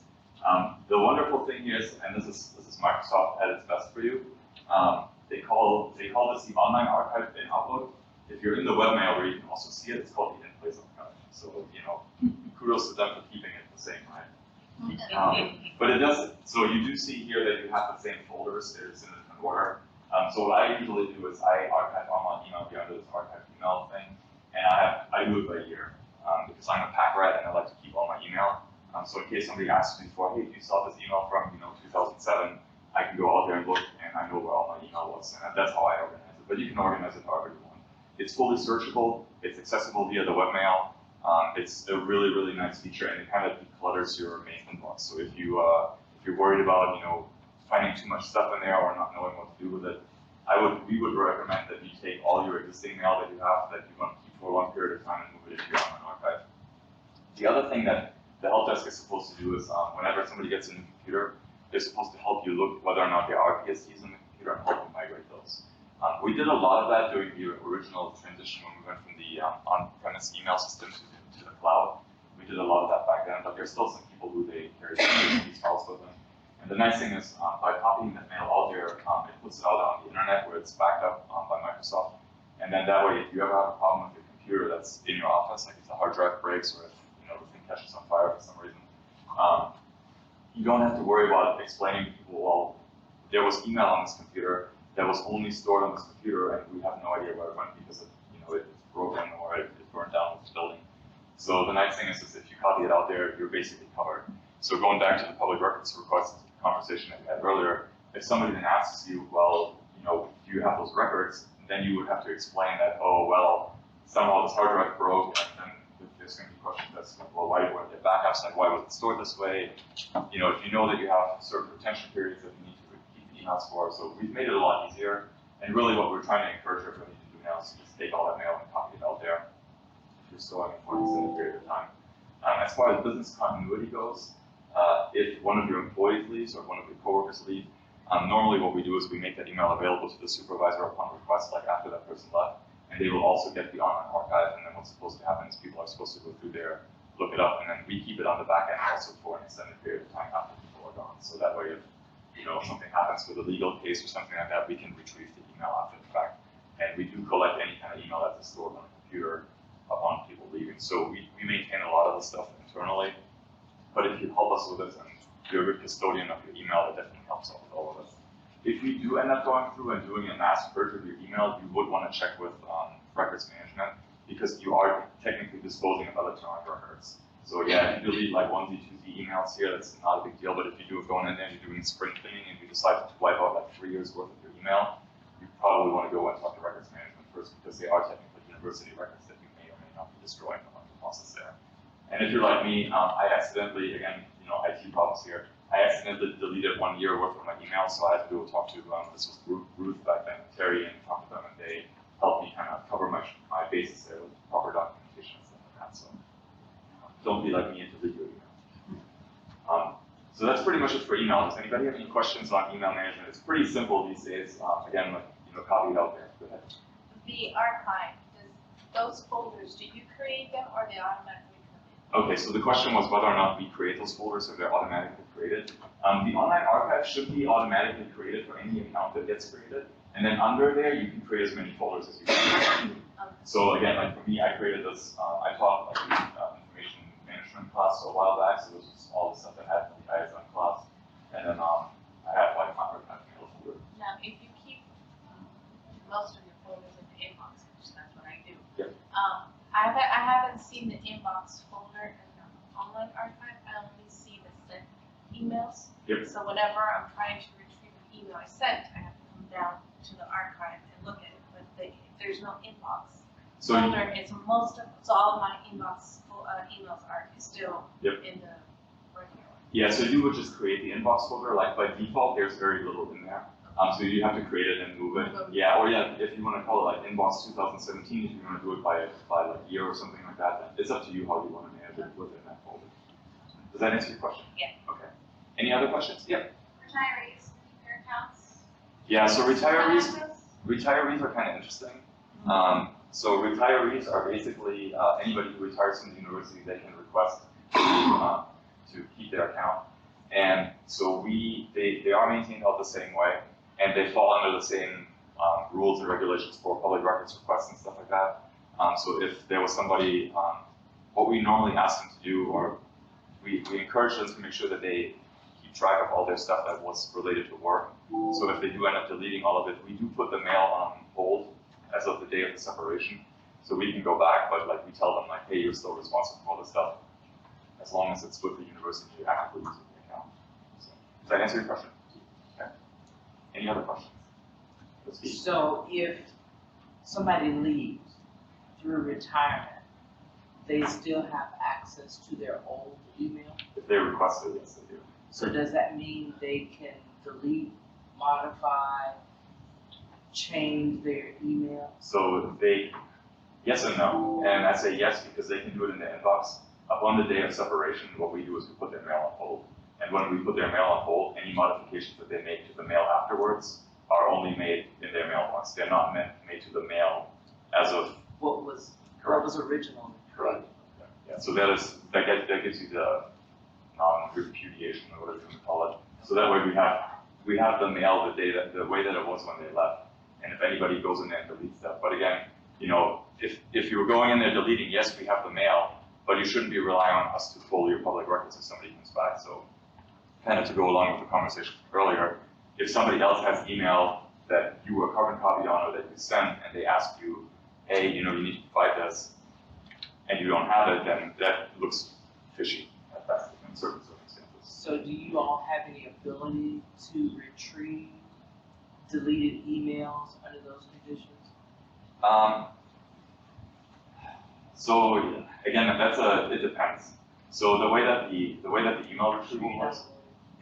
S7: The wonderful thing here is, and this is Microsoft at its best for you. They call this the online archive in Outlook. If you're in the webmail where you can also see it, it's called the in-place archive. So kudos to them for keeping it the same, right? But it does. So you do see here that you have the same folders. It's in a different order. So what I usually do is I archive online email here under this archive email thing, and I do it by year because I'm a pack rat and I like to keep all my email. So in case somebody asks me for, hey, you saw this email from 2007, I can go out there and look, and I know where all my email was, and that's how I organize it. But you can organize it however you want. It's fully searchable. It's accessible via the webmail. It's a really, really nice feature, and it kind of declutters your main inbox. So if you're worried about finding too much stuff in there or not knowing what to do with it, we would recommend that you take all your existing mail that you have that you want to keep for a long period of time and move it into your online archive. The other thing that the help desk is supposed to do is whenever somebody gets a new computer, they're supposed to help you look whether or not there are PSTs on the computer and help you migrate those. We did a lot of that during the original transition when we went from the on-premise email system to the cloud. We did a lot of that back then, but there's still some people who they carry these files with them. And the nice thing is, by copying that mail out there, it puts it out on the internet where it's backed up by Microsoft. And then that way, if you ever have a problem with your computer that's in your office, like if the hard drive breaks or if the thing catches on fire for some reason, you don't have to worry about explaining to people, well, there was email on this computer that was only stored on this computer, and we have no idea where it went because it's broken or it burned down with the building. So the nice thing is if you copy it out there, you're basically covered. So going back to the public records request conversation that we had earlier, if somebody then asks you, well, do you have those records? Then you would have to explain that, oh, well, somehow this hard drive broke, and then there's going to be questions as to, well, why were there backups? Like, why was it stored this way? If you know that you have certain retention periods that you need to keep the emails for, so we've made it a lot easier. And really, what we're trying to encourage everybody to do now is just take all that mail and copy it out there if you're storing it for an extended period of time. As far as business continuity goes, if one of your employees leaves or one of your coworkers leave, normally what we do is we make that email available to the supervisor upon request, like after that person left, and they will also get the online archive. And then what's supposed to happen is people are supposed to go through there, look it up, and then we keep it on the back end also for an extended period of time after people are gone. So that way, if something happens with a legal case or something like that, we can retrieve the email after the fact. And we do collect any kind of email that's stored on a computer upon people leaving. So we maintain a lot of the stuff internally. But if you help us with this and you're a good custodian of your email, it definitely helps out with all of us. If we do end up going through and doing a mass purge of your email, you would want to check with records management because you are technically disposing of electronic records. So yeah, if you delete like 1Z, 2Z emails here, that's not a big deal. But if you do going in there and you're doing spring cleaning and you decide to wipe out like 3 years worth of your email, you probably want to go and talk to records management first because they are technically university records that you may or may not be destroying along the process there. And if you're like me, I accidentally, again, IT problems here, I accidentally deleted 1 year worth of my email, so I had to go talk to, this was Ruth back then, Terry, and talk to them, and they helped me kind of cover my bases there with proper documentation and stuff like that. So don't be like me and delete your email. So that's pretty much it for email. Does anybody have any questions on email management? It's pretty simple these days. Again, like, copy it out there. Go ahead.
S5: The archive, those folders, do you create them or they automatically come in?
S7: Okay, so the question was whether or not we create those folders or they're automatically created. The online archive should be automatically created for any account that gets created. And then under there, you can create as many folders as you want. So again, like for me, I created this, I taught like information management class a while back, so this was all the stuff that had the ISM class. And then I have like my archive folder.
S5: Now, if you keep most of your folders in the inbox, which that's what I do.
S7: Yep.
S5: I haven't seen the inbox folder in the online archive. I only see the sent emails.
S7: Yep.
S5: So whenever I'm trying to retrieve an email I sent, I have to come down to the archive and look at it. But there's no inbox
S7: So
S5: folder. It's so all of my inbox emails are still
S7: Yep.
S5: in the regular one.
S7: yeah, so you would just create the inbox folder. Like by default, there's very little in there. So you have to create it and move it. Yeah, or yeah, if you want to call it like inbox 2017, if you want to do it by like year or something like that, then it's up to you how you want to manage it within that folder. Does that answer your question?
S5: Yeah.
S7: Okay. Any other questions? Yep.
S6: Retirees, their accounts.
S7: Yeah, so retirees
S6: Access?
S7: are kind of interesting. So retirees are basically anybody who retires from the university, they can request to keep their account. And so they are maintained all the same way, and they fall under the same rules and regulations for public records requests and stuff like that. So if there was somebody, what we normally ask them to do, or we encourage them to make sure that they keep track of all their stuff that was related to work. So if they do end up deleting all of it, we do put the mail on hold as of the day of the separation. So we can go back, but like we tell them like, hey, you're still responsible for all this stuff, as long as it's with the university you're actively using the account. So, does that answer your question? Okay. Any other questions? Let's see.
S4: So if somebody leaves through retirement, they still have access to their old email?
S7: If they request it, yes, they do.
S4: So does that mean they can delete, modify, change their email?
S7: So yes and no. And I say yes because they can do it in the inbox. Upon the day of separation, what we do is we put their mail on hold. And when we put their mail on hold, any modifications that they make to the mail afterwards are only made in their mailbox. They're not made to the mail as of
S4: What was original?
S7: correct. Yeah. So that gives you the repudiation or whatever you want to call it. So that way we have the mail the way that it was when they left. And if anybody goes in there and deletes that, but again, if you were going in there deleting, yes, we have the mail, but you shouldn't be relying on us to pull your public records if somebody comes back. So kind of to go along with the conversation earlier, if somebody else has email that you were carbon copied on or that you sent and they ask you, hey, you need to provide this, and you don't have it, then that looks fishy at best in certain circumstances.
S4: So do you all have any ability to retrieve deleted emails under those conditions?
S7: So again, it depends. So the way that the email retrieval works.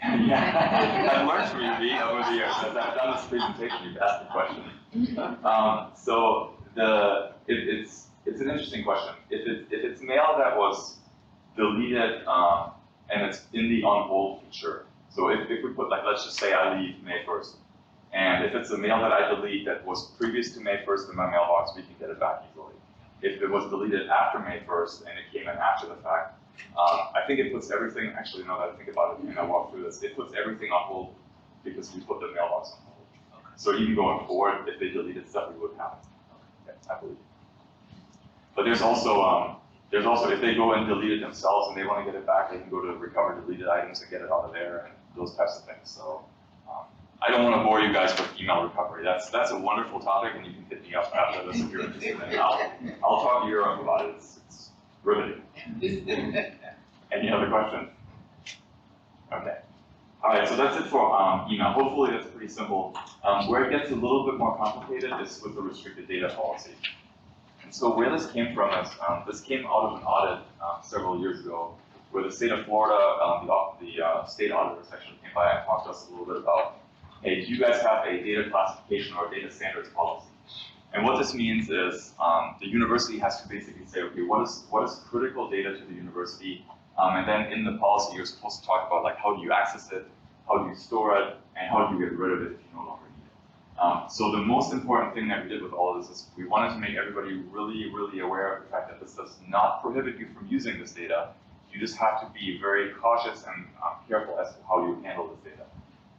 S7: Yeah, I've learned from you, V, over the years. As I've done this presentation, you've asked the question. So it's an interesting question. If it's mail that was deleted and it's in the on hold feature. So if we put like, let's just say I leave May 1st, and if it's a mail that I delete that was previous to May 1st in my mailbox, we can get it back easily. If it was deleted after May 1st and it came in after the fact, I think it puts everything, actually now that I think about it and I walk through this, it puts everything on hold because we put the mailbox on hold.
S4: Okay.
S7: So even going forward, if they deleted stuff, we wouldn't have it. Okay, I believe. But there's also if they go and delete it themselves and they want to get it back, they can go to recover deleted items and get it out of there and those types of things. So I don't want to bore you guys with email recovery. That's a wonderful topic, and you can hit me up after this if you're interested in it. I'll talk to Europe about it. It's riveting. Any other questions? Okay. All right, so that's it for email. Hopefully that's pretty simple. Where it gets a little bit more complicated is with the restricted data policy. And so where this came from is, this came out of an audit several years ago, where the state of Florida, the state auditors actually came by and talked to us a little bit about, hey, do you guys have a data classification or data standards policy? And what this means is the university has to basically say, okay, what is critical data to the university And then in the policy, you're supposed to talk about like how do you access it, how do you store it, and how do you get rid of it if you no longer need it. So the most important thing that we did with all of this is we wanted to make everybody really, really aware of the fact that this does not prohibit you from using this data. You just have to be very cautious and careful as to how you handle this data.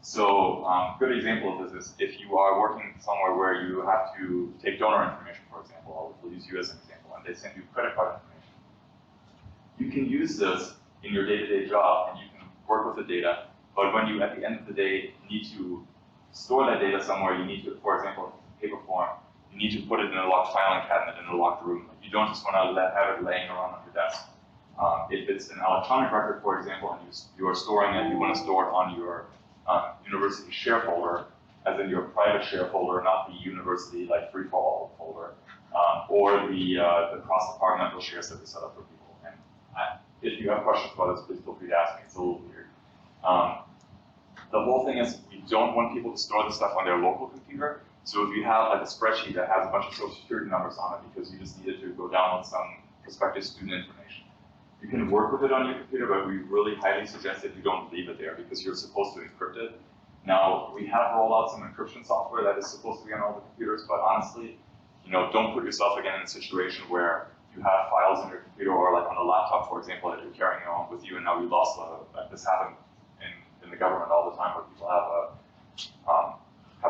S7: So a good example of this is if you are working somewhere where you have to take donor information, for example, we'll use you as an example, and they send you credit card information. You can use this in your day-to-day job, and you can work with the data, but when you, at the end of the day, need to store that data somewhere, you need to, for example, paper form, you need to put it in a locked filing cabinet in a locked room. You don't just want to have it laying around on your desk. If it's an electronic record, for example, and you are storing it, you want to store it on your university share folder, as in your private share folder, not the university like free-for-all folder, or the cross-departmental shares that we set up for people. And if you have questions about this, please feel free to ask me. It's a little weird. The whole thing is we don't want people to store the stuff on their local computer. So if you have like a spreadsheet that has a bunch of social security numbers on it because you just needed to go download some prospective student information, you can work with it on your computer, but we really highly suggest that you don't leave it there because you're supposed to encrypt it. Now, we have rolled out some encryption software that is supposed to be on all the computers, but honestly, don't put yourself again in a situation where you have files on your computer or like on a laptop, for example, that you're carrying around with you, and now you lost this happened in the government all the time where people have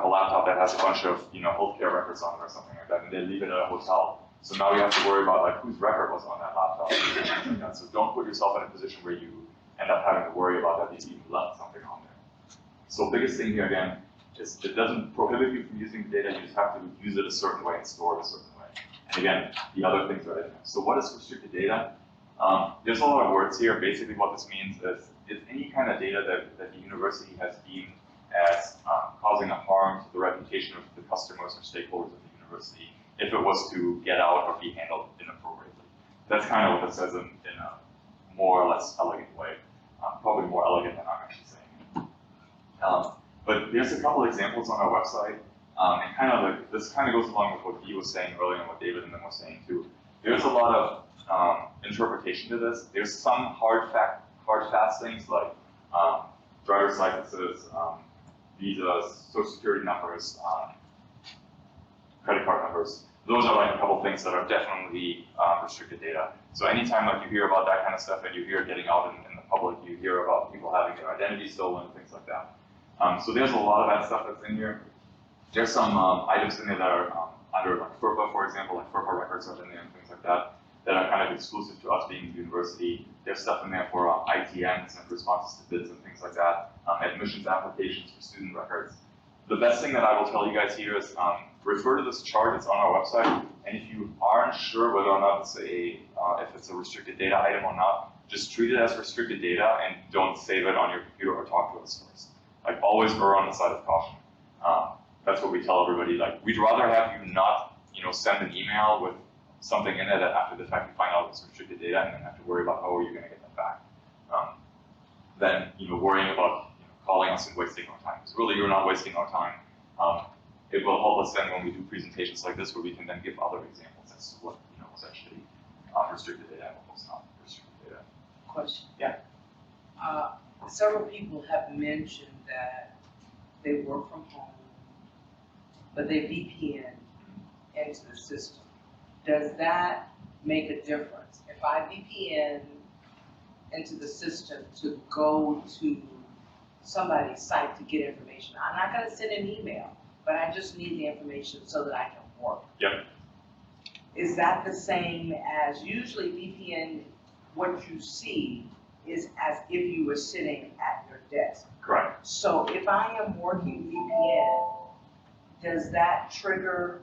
S7: a laptop that has a bunch of healthcare records on it or something like that, and they leave it at a hotel. So now you have to worry about like whose record was on that laptop and things like that. So don't put yourself in a position where you end up having to worry about that you even left something on there. So biggest thing here again is it doesn't prohibit you from using the data, you just have to use it a certain way and store it a certain way. And again, the other things are in there. So what is restricted data? There's a lot of words here. Basically what this means is any kind of data that the university has deemed as causing a harm to the reputation of the customers or stakeholders of the university if it was to get out or be handled inappropriately. That's kind of what it says in a more or less elegant way. Probably more elegant than I'm actually saying it. But there's a couple examples on our website, and kind of like, this kind of goes along with what Dee was saying earlier and what David and them were saying too. There's a lot of interpretation to this. There's some hard fast things like driver's licenses, visas, social security numbers, credit card numbers. Those are like a couple things that are definitely restricted data. So anytime like you hear about that kind of stuff and you hear it getting out in the public, you hear about people having their identity stolen, things like that. So there's a lot of that stuff that's in here. There's some items in there that are under like FERPA, for example, like FERPA records are in there and things like that, that are kind of exclusive to us being a university. There's stuff in there for ITMs and responses to bids and things like that, admissions applications for student records. The best thing that I will tell you guys here is refer to this chart. It's on our website, and if you aren't sure whether or not it's if it's a restricted data item or not, just treat it as restricted data and don't save it on your computer or talk to us first. Like always err on the side of caution. That's what we tell everybody. Like we'd rather have you not, send an email with something in it that after the fact you find out it's restricted data and then have to worry about how are you going to get that back, than worrying about calling us and wasting our time. Because really, you're not wasting our time. It will help us then when we do presentations like this, where we can then give other examples as to what is actually restricted data and what's not restricted data.
S4: Question.
S7: Yeah.
S4: Several people have mentioned that they work from home, but they VPN into the system. Does that make a difference? If I VPN into the system to go to somebody's site to get information, I'm not going to send an email, but I just need the information so that I can work.
S7: Yep.
S4: Is that the same as usually VPN, what you see is as if you were sitting at your desk?
S7: Correct.
S4: So if I am working VPN, does that trigger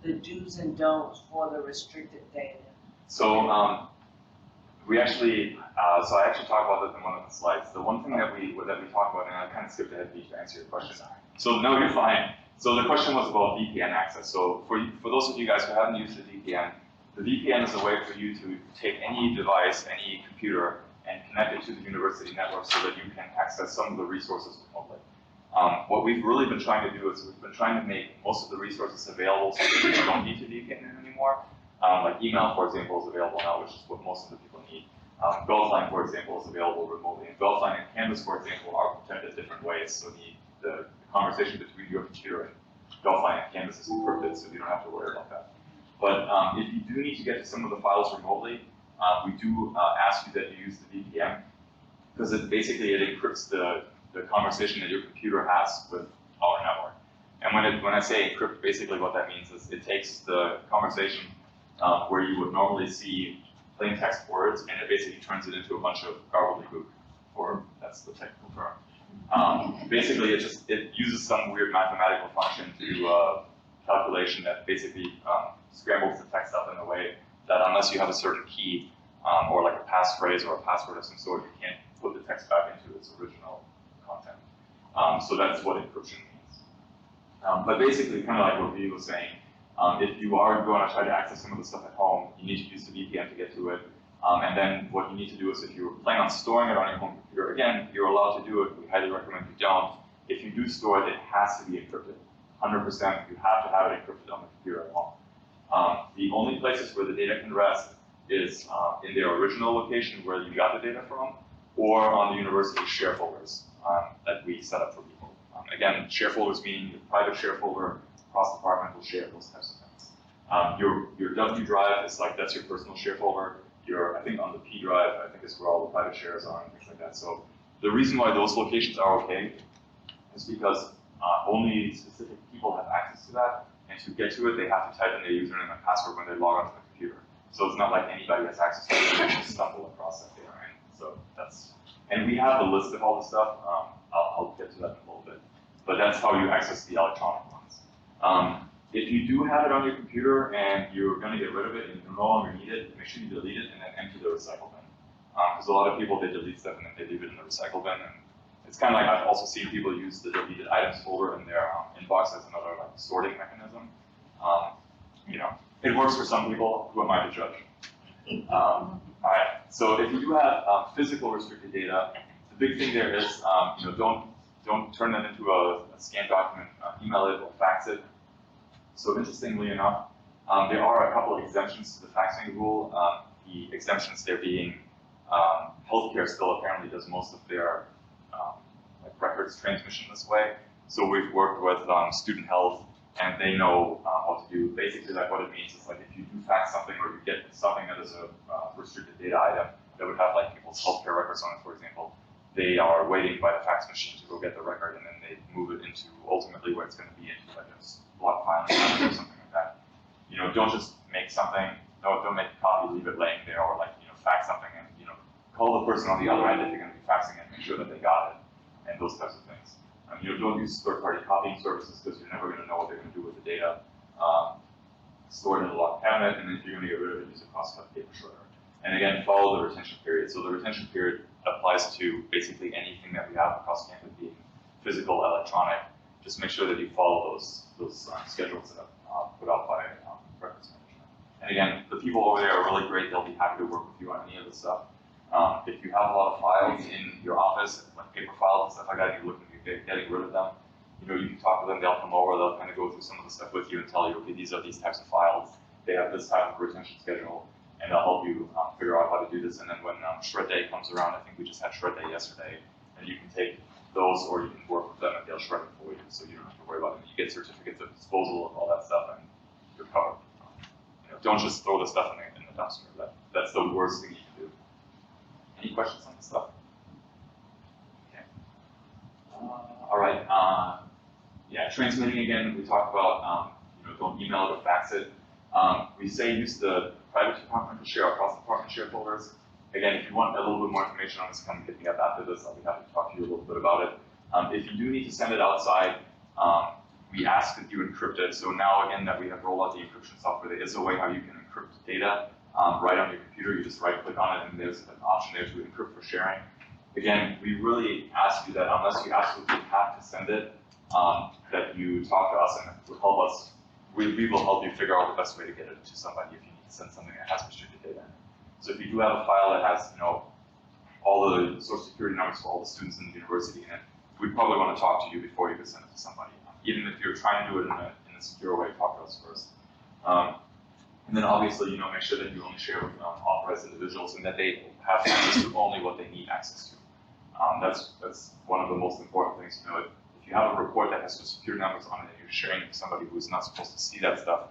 S4: the do's and don'ts for the restricted data?
S7: So we actually, so I actually talked about this in one of the slides. The one thing that we talked about, and I kind of skipped ahead to answer your question. So no, you're fine. So the question was about VPN access. So for those of you guys who haven't used the VPN is a way for you to take any device, any computer, and connect it to the university network so that you can access some of the resources remotely. What we've really been trying to do is we've been trying to make most of the resources available so that you don't need to VPN in anymore. Like email, for example, is available now, which is what most of the people need. Golfline, for example, is available remotely. And Golfline and Canvas, for example, are protected different ways. So the conversation between your computer and Golfline and Canvas is encrypted, so you don't have to worry about that. But if you do need to get to some of the files remotely, we do ask you that you use the VPN, because it encrypts the conversation that your computer has with our network. And when I say encrypt, basically what that means is it takes the conversation where you would normally see plain text words, and it basically turns it into a bunch of gobbledygook, or that's the technical term. Basically, it uses some weird mathematical function to do a calculation that basically scrambles the text up in a way that unless you have a certain key or like a passphrase or a password of some sort, you can't put the text back into its original content. So that's what encryption means. But basically, kind of like what V was saying, if you are going to try to access some of the stuff at home, you need to use the VPN to get to it. And then what you need to do is if you plan on storing it on your home computer, again, you're allowed to do it. We highly recommend you don't. If you do store it, it has to be encrypted. 100%, you have to have it encrypted on the computer at home. The only places where the data can rest is in their original location where you got the data from, or on the university share folders that we set up for people. Again, share folders meaning the private share folder, cross-departmental share, those types of things. Your W drive is like, that's your personal share folder. I think on the P drive, I think is where all the private shares are and things like that. So the reason why those locations are okay is because only specific people have access to that, and to get to it, they have to type in their username and password when they log onto the computer. So it's not like anybody has access to it, they just stumble across that data, right? So and we have a list of all the stuff. I'll get to that in a little bit. But that's how you access the electronic ones. If you do have it on your computer and you're going to get rid of it and you no longer need it, make sure you delete it and then empty the recycle bin. Because a lot of people, they delete stuff and then they leave it in the recycle bin. And it's kind of like I've also seen people use the deleted items folder in their inbox as another like sorting mechanism. It works for some people. Who am I to judge? All right. So if you do have physical restricted data, the big thing there is don't turn that into a scanned document. Email it or fax it. So interestingly enough, there are a couple of exemptions to the faxing rule. The exemptions there being healthcare still apparently does most of their records transmission this way. So we've worked with student health, and they know what to do. Basically, like what it means is like if you do fax something or you get something that is a restricted data item that would have like people's healthcare records on it, for example, they are waiting by the fax machine to go get the record, and then they move it into ultimately where it's going to be into like a block filing or something like that. Don't just make something. Don't make a copy, leave it laying there, or like fax something and call the person on the other end if you're going to be faxing it, make sure that they got it, and those types of things. Don't use third-party copying services because you're never going to know what they're going to do with the data. Store it in a locked cabinet, and then if you're going to get rid of it, use a cross-cut paper shredder. And again, follow the retention period. So the retention period applies to basically anything that we have across campus, being physical, electronic. Just make sure that you follow those schedules that are put out by records management. And again, the people over there are really great. They'll be happy to work with you on any of this stuff. If you have a lot of files in your office, like paper files and stuff like that, and you're looking at getting rid of them, you can talk to them. They'll come over. They'll kind of go through some of the stuff with you and tell you, okay, these are these types of files. They have this type of retention schedule, and they'll help you figure out how to do this. And then when shred day comes around, I think we just had shred day yesterday, and you can take those or you can work with them and they'll shred them for you, so you don't have to worry about it. You get certificates of disposal of all that stuff, and you're covered. Don't just throw the stuff in the dumpster. That's the worst thing you can do. Any questions on this stuff? Okay. All right. Transmitting again. We talked about don't email it or fax it. We say use the private departmental share or cross-department share folders. Again, if you want a little bit more information on this, come hit me up after this. I'll be happy to talk to you a little bit about it. If you do need to send it outside, we ask that you encrypt it. So now again that we have rolled out the encryption software, there is a way how you can encrypt data right on your computer. You just right-click on it, and there's an option there to encrypt for sharing. Again, we really ask you that unless you absolutely have to send it, that you talk to us and it will help us. We will help you figure out the best way to get it to somebody if you need to send something that has restricted data in it. So if you do have a file that has, all the social security numbers for all the students in the university in it, we'd probably want to talk to you before you could send it to somebody. Even if you're trying to do it in a secure way, talk to us first. And then obviously, make sure that you only share with authorized individuals and that they have access to only what they need access to. That's one of the most important things. If you have a report that has Social Security numbers on it and you're sharing it with somebody who's not supposed to see that stuff,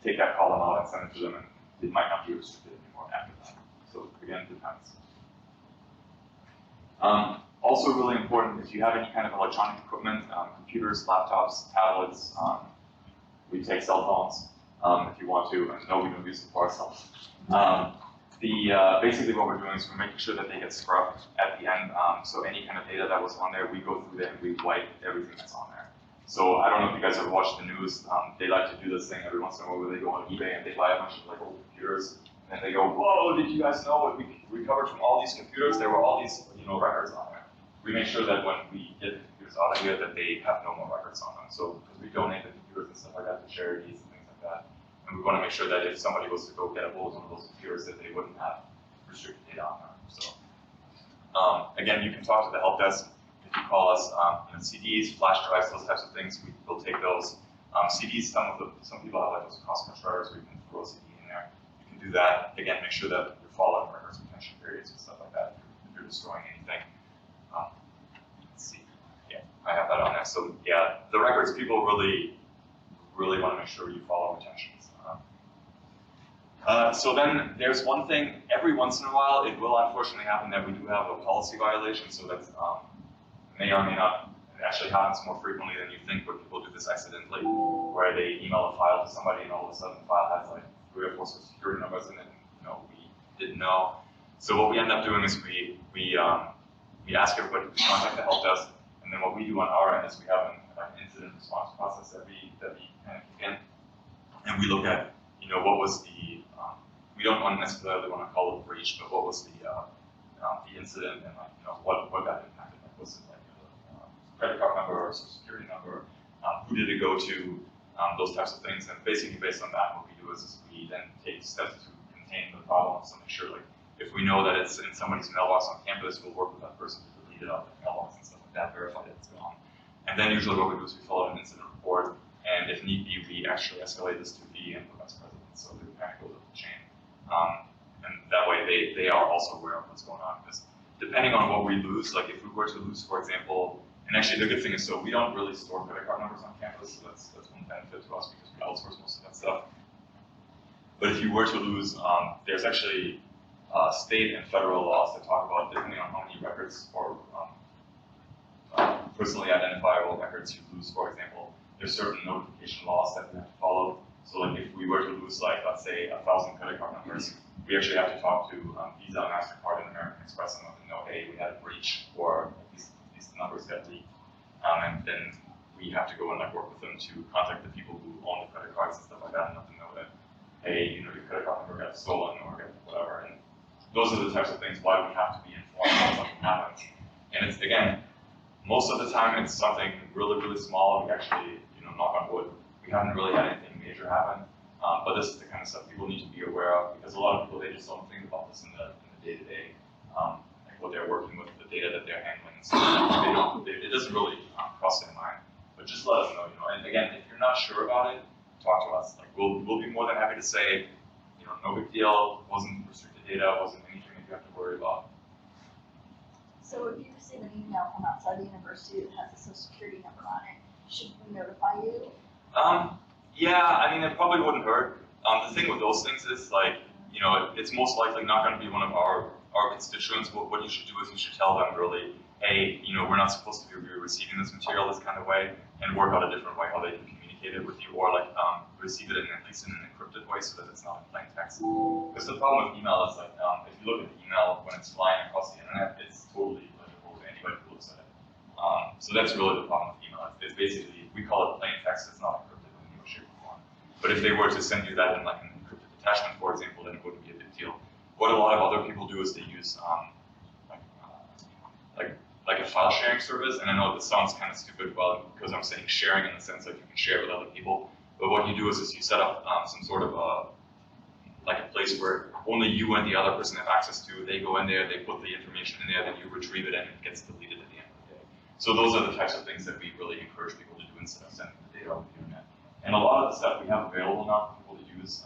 S7: take that column out and send it to them, and it might not be restricted anymore after that. So again, it depends. Also really important, if you have any kind of electronic equipment, computers, laptops, tablets, we take cell phones if you want to, and no, we don't use them for ourselves. Basically what we're doing is we're making sure that they get scrubbed at the end, so any kind of data that was on there, we go through there and we wipe everything that's on there. So I don't know if you guys ever watched the news, they like to do this thing every once in a while where they go on eBay and they buy a bunch of like old computers, and they go, whoa, did you guys know what we recovered from all these computers? There were all these records on there. We make sure that when we get the computers out of here that they have no more records on them. So because we donate the computers and stuff like that to charities and things like that. And we want to make sure that if somebody was to go get a hold of one of those computers that they wouldn't have restricted data on them. So again, you can talk to the help desk if you call us. CDs, flash drives, those types of things, we will take those. CDs, some people have like those cost controllers where you can throw a CD in there. You can do that. Again, make sure that you're following records retention periods and stuff like that if you're destroying anything. Let's see. Yeah, I have that on there. So yeah, the records, people really want to make sure you follow retentions. So then there's one thing, every once in a while, it will unfortunately happen that we do have a policy violation, so that's may or may not, it actually happens more frequently than you think where people do this accidentally, where they email a file to somebody and all of a sudden the file has like 3 or 4 Social Security numbers in it, and we didn't know. So what we end up doing is we ask everybody to contact the help desk, and then what we do on our end is we have an incident response process that we kind of kick in, and we look at what was the we don't necessarily want to call it breach, but what was the incident and what got impacted? Like, was it like a credit card number or Social Security number? Who did it go to? Those types of things. And basically, based on that, what we do is we then take steps to contain the problem. So make sure, like, if we know that it's in somebody's mailbox on campus, we'll work with that person to delete it out of the mailbox and stuff like that, verify that it's gone. And then usually what we do is we fill out an incident report, and if need be, we actually escalate this to VP and the vice president. So they kind of goes up the chain. And that way they are also aware of what's going on. Because depending on what we lose, like if we were to lose, for example, and actually the good thing is, so we don't really store credit card numbers on campus, so that's one benefit to us because we outsource most of that stuff. But if you were to lose, there's actually state and federal laws that talk about, depending on how many records or personally identifiable records you lose, for example, there's certain notification laws that we have to follow. So like if we were to lose, like, let's say 1,000 credit card numbers, we actually have to talk to Visa, MasterCard, and American Express and let them know, hey, we had a breach, or these numbers got leaked. And then we have to go and like work with them to contact the people who own the credit cards and stuff like that and let them know that, hey, your credit card number got stolen or whatever. And those are the types of things why we have to be informed when something happens. And it's, again, most of the time it's something really, really small. We actually, knock on wood, we haven't really had anything major happen. But this is the kind of stuff people need to be aware of, because a lot of people, they just don't think about this in the day-to-day, like what they're working with, the data that they're handling. So it doesn't really cross their mind. But just let us know, And again, if you're not sure about it, talk to us. Like we'll be more than happy to say, no big deal, wasn't restricted data, wasn't anything that you have to worry about.
S3: So if you receive an email from outside the university that has a Social Security number on it, should we notify you?
S7: Yeah, I mean, it probably wouldn't hurt. The thing with those things is, like, it's most likely not going to be one of our constituents. What you should do is you should tell them really, hey, we're not supposed to be receiving this material this kind of way, and work out a different way how they can communicate it with you, or like receive it at least in an encrypted way so that it's not in plain text. Because the problem with email is, like, if you look at the email when it's flying across the internet, it's totally legible to anybody who looks at it. So that's really the problem with email. It's basically, we call it plain text, it's not encrypted in any way, shape, or form. But if they were to send you that in like an encrypted attachment, for example, then it wouldn't be a big deal. What a lot of other people do is they use like a file sharing service, and I know this sounds kind of stupid, because I'm saying sharing in the sense that you can share with other people. But what you do is you set up some sort of like a place where only you and the other person have access to. They go in there, they put the information in there, then you retrieve it, and it gets deleted at the end of the day. So those are the types of things that we really encourage people to do instead of sending the data over the internet. And a lot of the stuff we have available now for people to use.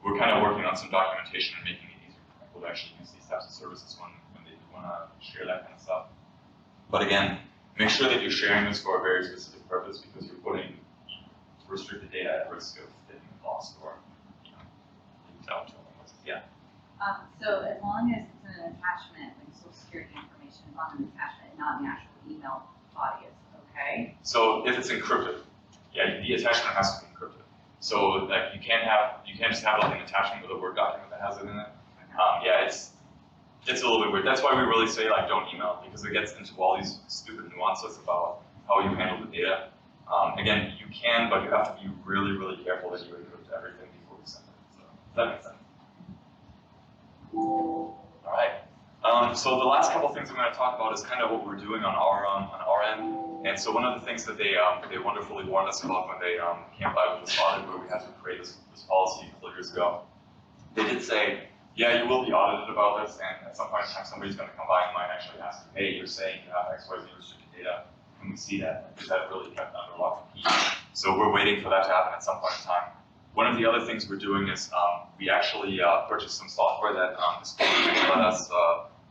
S7: we're kind of working on some documentation and making it easier for people to actually use these types of services when they do want to share that kind of stuff. But again, make sure that you're sharing this for a very specific purpose, because you're putting restricted data at risk of getting lost or leaked out to others. Yeah.
S8: So as long as it's an attachment, like social security information is on an attachment, not an actual email body, is okay?
S7: So if it's encrypted, yeah, the attachment has to be encrypted. So like you can't just have like an attachment with a Word document that has it in it. Yeah, it's a little bit weird. That's why we really say like don't email, because it gets into all these stupid nuances about how you handle the data. Again, you can, but you have to be really, really careful that you encrypt everything before you send it. So does that make sense? All right. So the last couple of things I'm going to talk about is kind of what we're doing on our end. And so one of the things that they wonderfully warned us about when they came by with this audit where we had to create this policy a couple of years ago, they did say, yeah, you will be audited about this, and at some point in time somebody's going to come by and might actually ask you, hey, you're saying you have XYZ restricted data. Can we see that? Is that really kept under lock and key? So we're waiting for that to happen at some point in time. One of the other things we're doing is we actually purchased some software that is going to let us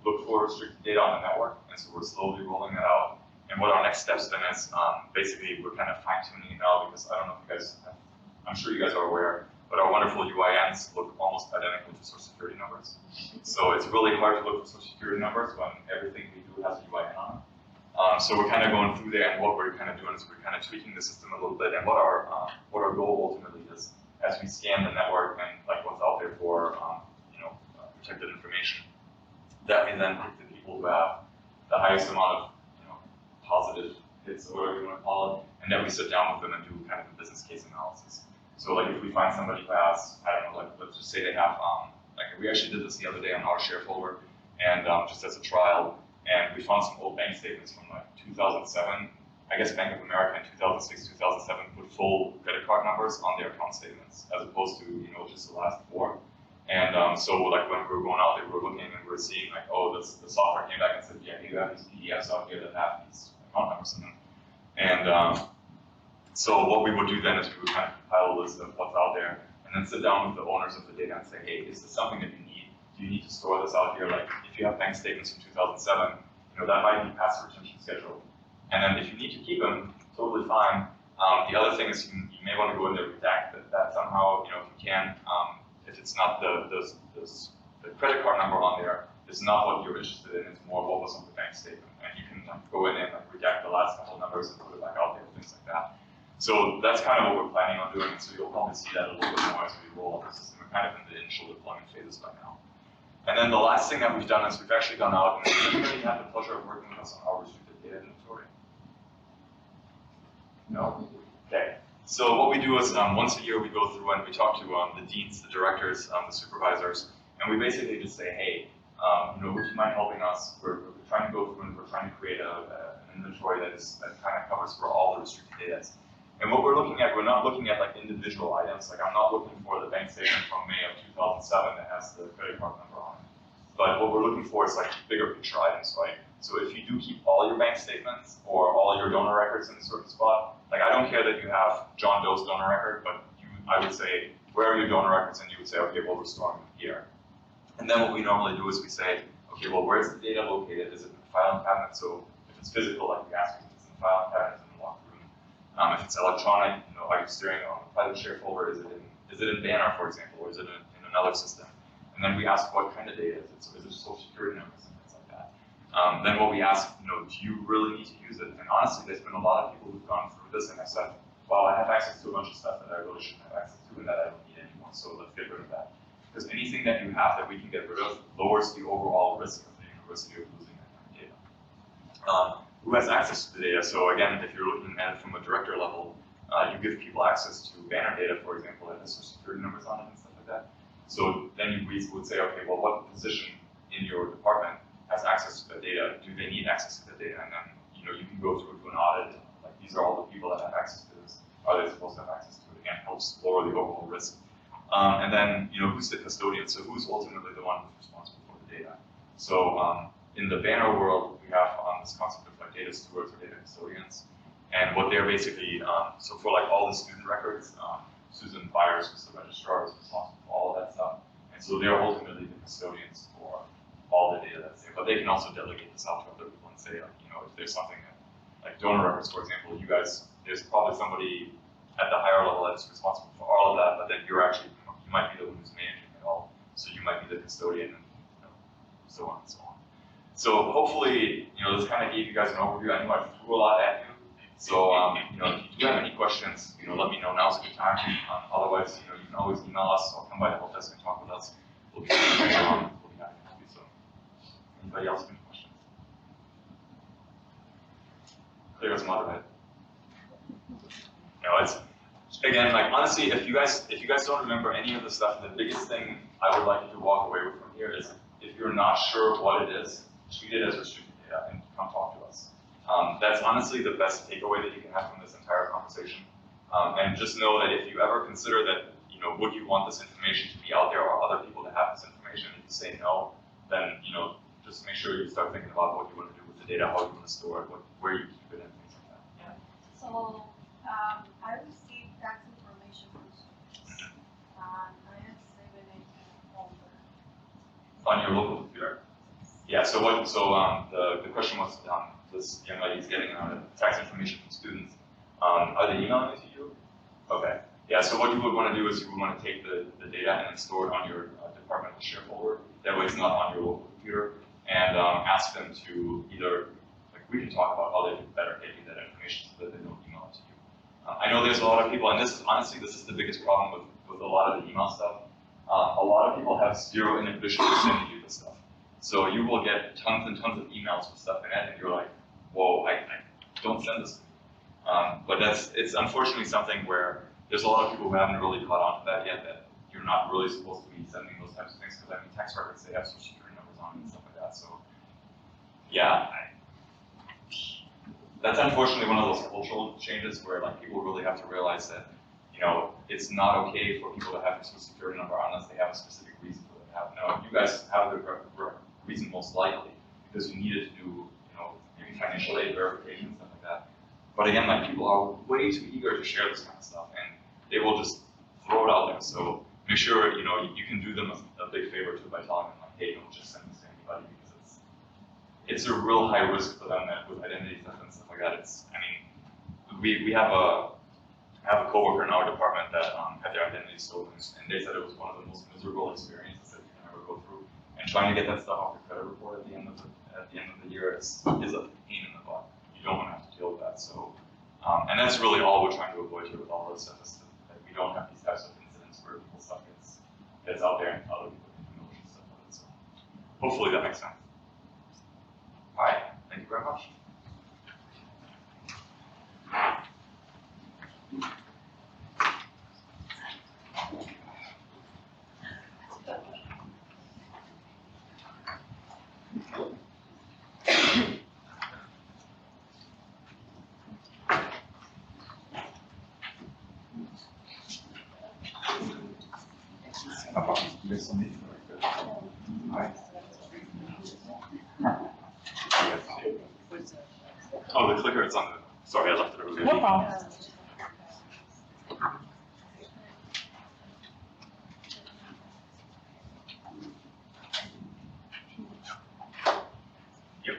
S7: look for restricted data on the network, and so we're slowly rolling that out. And what our next steps then is, basically we're kind of fine-tuning it now, because I don't know if you guys have, I'm sure you guys are aware, but our wonderful UINs look almost identical to social security numbers. So it's really hard to look for social security numbers when everything we do has a UIN on it. So we're kind of going through there, and what we're kind of doing is we're kind of tweaking the system a little bit, and what our goal ultimately is, as we scan the network and like what's out there for protected information, that we then pick the people who have the highest amount of positive hits, or whatever you want to call it, and then we sit down with them and do kind of a business case analysis. So like if we find somebody who has, I don't know, like let's just say they have, like we actually did this the other day on our share folder, and just as a trial, and we found some old bank statements from like 2007. I guess Bank of America in 2006, 2007 put full credit card numbers on their account statements, as opposed to just the last 4. And so like when we were going out there, we were looking and we were seeing like, oh, the software came back and said, yeah, you have these PDFs out here that have these account numbers in them. And so what we would do then is we would kind of compile a list of what's out there, and then sit down with the owners of the data and say, hey, is this something that you need? Do you need to store this out here? Like if you have bank statements from 2007, that might be past the retention schedule. And then if you need to keep them, totally fine. The other thing is you may want to go in there and redact that somehow, if you can, if it's not the credit card number on there, it's not what you're interested in, it's more what was on the bank statement. And you can go in and redact the last couple of numbers and put it back out there, things like that. So that's kind of what we're planning on doing. So you'll probably see that a little bit more as we roll out the system. We're kind of in the initial deployment phases by now. And then the last thing that we've done is we've actually gone out and we've really had the pleasure of working with us on our restricted data inventory. No? Okay. So what we do is once a year we go through and we talk to the deans, the directors, the supervisors, and we basically just say, hey, would you mind helping us? We're trying to go through and we're trying to create an inventory that kind of covers for all the restricted data. And what we're looking at, we're not looking at like individual items. Like I'm not looking for the bank statement from May of 2007 that has the credit card number on it. But what we're looking for is like bigger picture items, right? So if you do keep all your bank statements or all your donor records in a certain spot, like I don't care that you have John Doe's donor record, but I would say, where are your donor records? And you would say, okay, well, we're storing them here. And then what we normally do is we say, okay, well, where's the data located? Is it in the filing cabinet? So if it's physical, like we ask, if it's in the filing cabinet, it's in the locker room. If it's electronic, are you storing on a private share folder? Is it in Banner, for example, or is it in another system? And then we ask what kind of data is it? So is it social security numbers and things like that? Then what we ask, do you really need to use it? And honestly, there's been a lot of people who've gone through this and have said, well, I have access to a bunch of stuff that I really shouldn't have access to and that I don't need anymore, so let's get rid of that. Because anything that you have that we can get rid of lowers the overall risk of the university of losing that kind of data. Who has access to the data? So again, if you're looking at it from a director level, you give people access to Banner data, for example, that has social security numbers on it and stuff like that. So then we would say, okay, well, what position in your department has access to the data? Do they need access to the data? And then you can go through an audit. Like these are all the people that have access to this. Are they supposed to have access to it? Again, helps lower the overall risk. And then who's the custodian? So who's ultimately the one who's responsible for the data? So in the Banner world, we have this concept of like data stewards or data custodians. And what they're basically, so for like all the student records, Susan Byers, who's the registrar, is responsible for all of that stuff. And so they're ultimately the custodians for all the data that's there. But they can also delegate this out to other people and say, like, you know, if there's something that, like donor records, for example, you guys, there's probably somebody at the higher level that's responsible for all of that, but then you're actually, you might be the one who's managing it all. So you might be the custodian and, you know, so on and so on. So hopefully, you know, this kind of gave you guys an overview. I know I threw a lot at you. So, you know, if you do have any questions, you know, let me know. Now's a good time. Otherwise, you know, you can always email us or come by the help desk and talk with us. We'll be happy to help you. So, anybody else have any questions? Clear as mud, right? No, it's, again, like, honestly, if you guys don't remember any of the stuff, the biggest thing I would like you to walk away with from here is, if you're not sure what it is, treat it as restricted data and come talk to us. That's honestly the best takeaway that you can have from this entire conversation. And just know that if you ever consider that, you know, would you want this information to be out there or other people to have this information, and you say no, then, you know, just make sure you start thinking about what you want to do with the data, how you want to store it, where you keep it, and things like that. Yeah.
S9: So, I received tax information from students, and I have 7 in folder.
S7: On your local computer? Yeah, so the question was, this young lady is getting tax information from students. Are they emailing it to you? Okay. Yeah, so what you would want to do is you would want to take the data and then store it on your departmental share folder. That way it's not on your local computer. And ask them to either, like, we can talk about how they can better get you that information so that they don't email it to you. I know there's a lot of people, and this is the biggest problem with a lot of the email stuff. A lot of people have zero inhibition to sending you this stuff. So you will get tons and tons of emails with stuff in it, and you're like, whoa, I don't send this to me. But it's unfortunately something where there's a lot of people who haven't really caught on to that yet, that you're not really supposed to be sending those types of things, because I mean, tax records, they have social security numbers on them and stuff like that. So yeah, that's unfortunately one of those cultural changes where, like, people really have to realize that, you know, it's not okay for people to have a social security number unless they have a specific reason for it to have. No, you guys have the reason most likely because you needed to do, you know, maybe financial aid verification and stuff like that. But again, like, people are way too eager to share this kind of stuff, and they will just throw it out there. So make sure, you know, you can do them a big favor too by telling them, like, hey, don't just send this to anybody, because it's a real high risk for them that with identity theft and stuff like that. I mean, we have a coworker in our department that had their identity stolen, and they said it was one of the most miserable experiences that you can ever go through. And trying to get that stuff off your credit report at the end of the year is a pain in the butt. You don't want to have to deal with that. So, and that's really all we're trying to avoid here with all this stuff, is that we don't have these types of incidents where people's stuff gets out there and other people can do malicious stuff with it. So hopefully that makes sense. All right, thank you very much. Oh, the clicker, it's on the, sorry, I left it over there.
S2: No problem.
S7: Yep.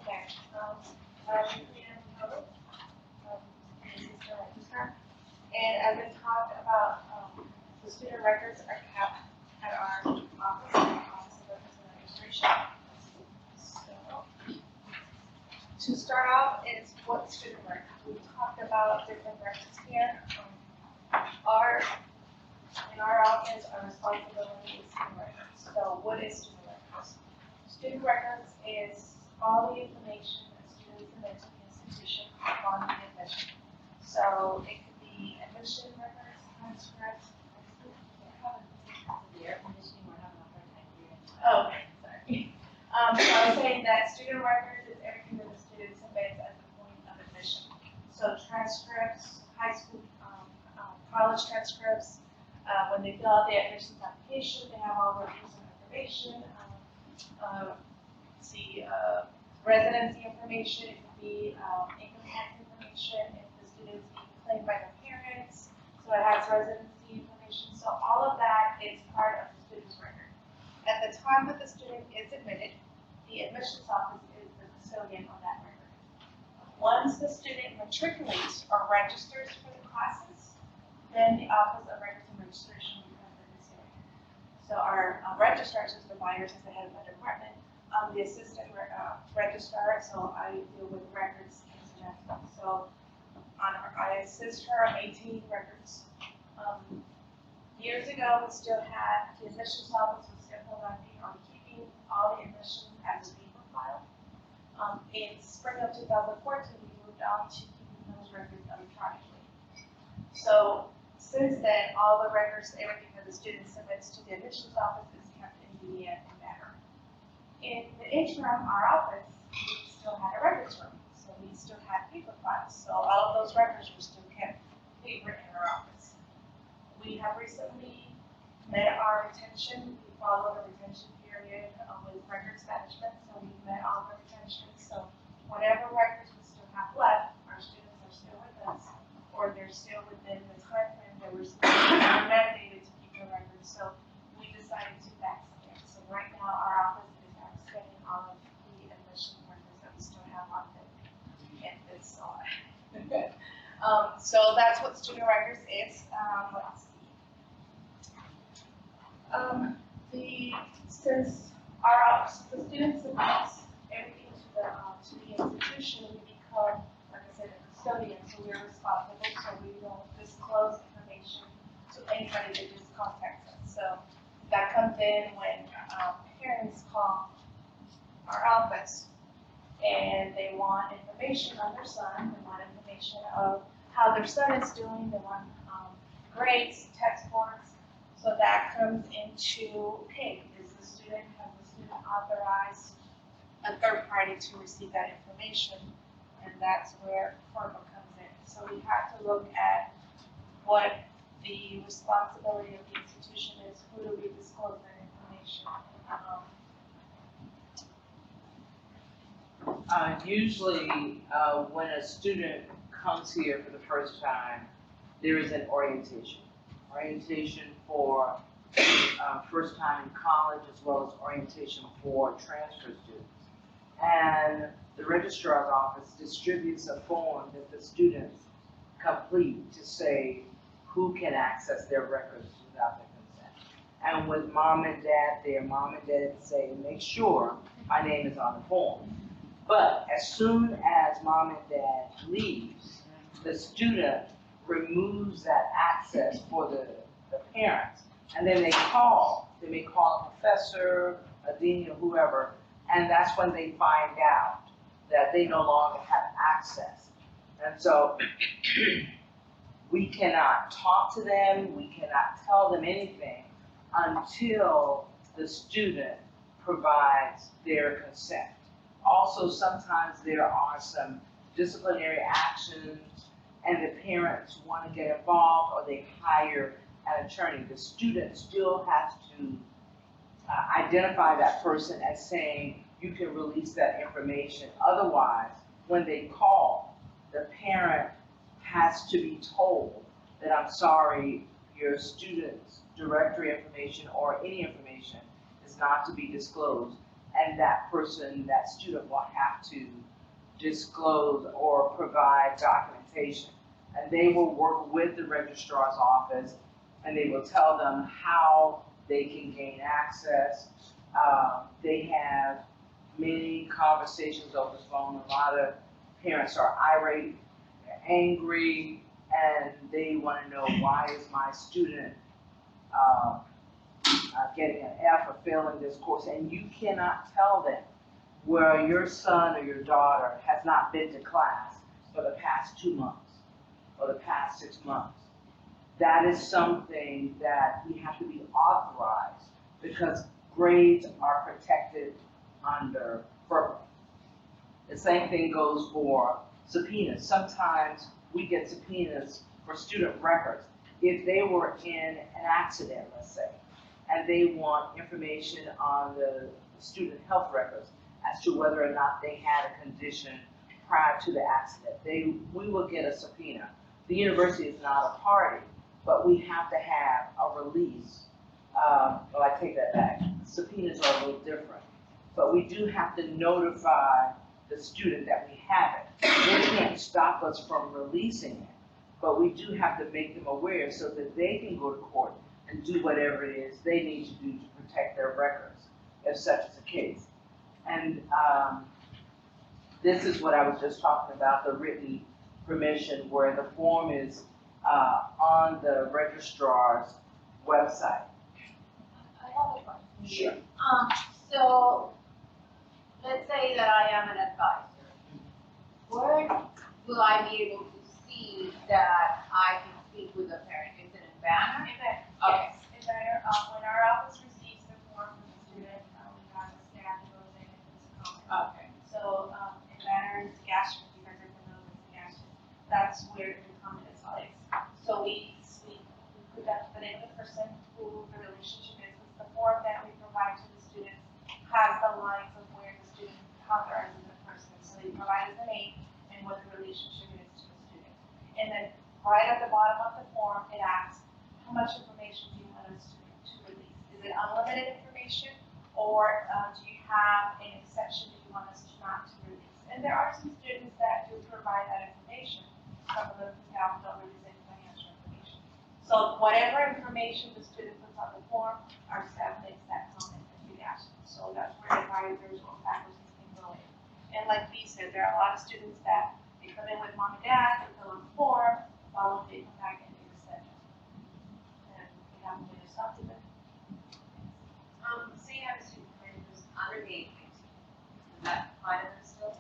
S6: Okay, I'm and as we talked about, the student records are kept at our office, Office of Records and Registration. So, to start off is what student records. We talked about different records here. In our office, our responsibility is student records. So what is student records? Student records is all the information that students submit to the institution upon the admission. So it could be admission records, transcripts.
S8: The air conditioning, we're having a hard time hearing.
S6: Oh, okay, sorry. So I was saying that student records is everything that the student submits at the point of admission. So transcripts, high school, college transcripts, when they fill out the admissions application, they have all their personal information. Residency information, it could be income tax information, if the student's being
S9: signed by the parents, so it has residency information, so all of that is part of the student's record. At the time that the student is admitted, the admissions office is the custodian of that record. Once the student matriculates or registers for the classes, then the Office of Records and Registration becomes the custodian. So our registrars, as the buyers, as the head of the department, the assistant registrar, so I deal with records international. So I assist her on maintaining records. Years ago, we still had, the admissions office was still collecting or keeping all the admissions as a paper file. In spring of 2014, we moved on to keeping those records electronically. So since then, all the records, everything that the student submits to the admissions office is kept in PDF matter. In the interim, our office, we still had a records room, so we still had paper files. So all of those records were still kept paper in our office. We have recently met our retention. We follow the retention period with records management, so we met all the retention. So whatever records we still have left, our students are still with us, or they're still within the time frame that we're mandated to keep the records. So we decided to backstep. So right now, our office is backstepping all of the admission records that we still have on the campus. So that's what student records is. Let's see. Since our office, the student submits everything to the institution, we become, like I said, a custodian, so we're responsible, so we don't disclose information to anybody that just contacts us. So that comes in when parents call our office and they want information on their son, they want information of how their son is doing, they want grades, test scores. So that comes into, okay, has the student authorized a third party to receive that information? And that's where FERPA comes in. So we have to look at what the responsibility of the institution is, who do we disclose that information?
S4: Usually, when a student comes here for the first time, there is an orientation. Orientation for first time in college, as well as orientation for transfer students. And the registrar's office distributes a form that the students complete to say who can access their records without their consent. And with mom and dad there, mom and dad say, make sure my name is on the form. But as soon as mom and dad leaves, the student removes that access for the parents. And then they may call a professor, a dean, or whoever, and that's when they find out that they no longer have access. And so we cannot talk to them, we cannot tell them anything until the student provides their consent. Also, sometimes there are some disciplinary actions and the parents want to get involved or they hire an attorney. The student still has to identify that person as saying, you can release that information. Otherwise, when they call, the parent has to be told that, I'm sorry, your student's directory information or any information is not to be disclosed. And that person, that student will have to disclose or provide documentation. And they will work with the registrar's office and they will tell them how they can gain access. They have many conversations over the phone. A lot of parents are irate, they're angry, and they want to know, why is my student getting an F or failing this course? And you cannot tell them where your son or your daughter has not been to class for the past 2 months or the past 6 months. That is something that we have to be authorized because grades are protected under FERPA. The same thing goes for subpoenas. Sometimes we get subpoenas for student records. If they were in an accident, let's say, and they want information on the student health records as to whether or not they had a condition prior to the accident, we will get a subpoena The university is not a party, but we have to have a release. Well, I take that back. Subpoenas are a little different. But we do have to notify the student that we have it. They can't stop us from releasing it, but we do have to make them aware so that they can go to court and do whatever it is they need to do to protect their records, if such is the case. And this is what I was just talking about, the written permission, where the form is on the registrar's website.
S5: I have a question.
S4: Sure.
S5: So, let's say that I am an advisor. Where will I be able to see that I can speak with a parent? Is it in Banner? Okay.
S9: Yes, in Banner, when our office receives the form from the student, we have a staff that goes in and puts a comment.
S5: Okay.
S9: So, in Banner, it's Gashman, you guys are familiar with Gashman, that's where the comment is placed. So we put that, the name of the person who the relationship is, with the form that we provide to the students has the lines of where the student authorizes the person. So they provide us the name and what the relationship is to the student. And then right at the bottom of the form, it asks, how much information do you want us to release? Is it unlimited information, or do you have an exception that you want us to not to release? And there are some students that do provide that information. Some of them don't release any financial information. So whatever information the student puts on the form, our staff makes that comment and we ask. So that's where advisors or faculty can go in. And like Bea said, there are a lot of students that they come in with mom and dad, they fill out the form, follow, they come back and they resend it. And we have to do something.
S6: Say you have a student come in who's under the age of 18, does that apply to them still?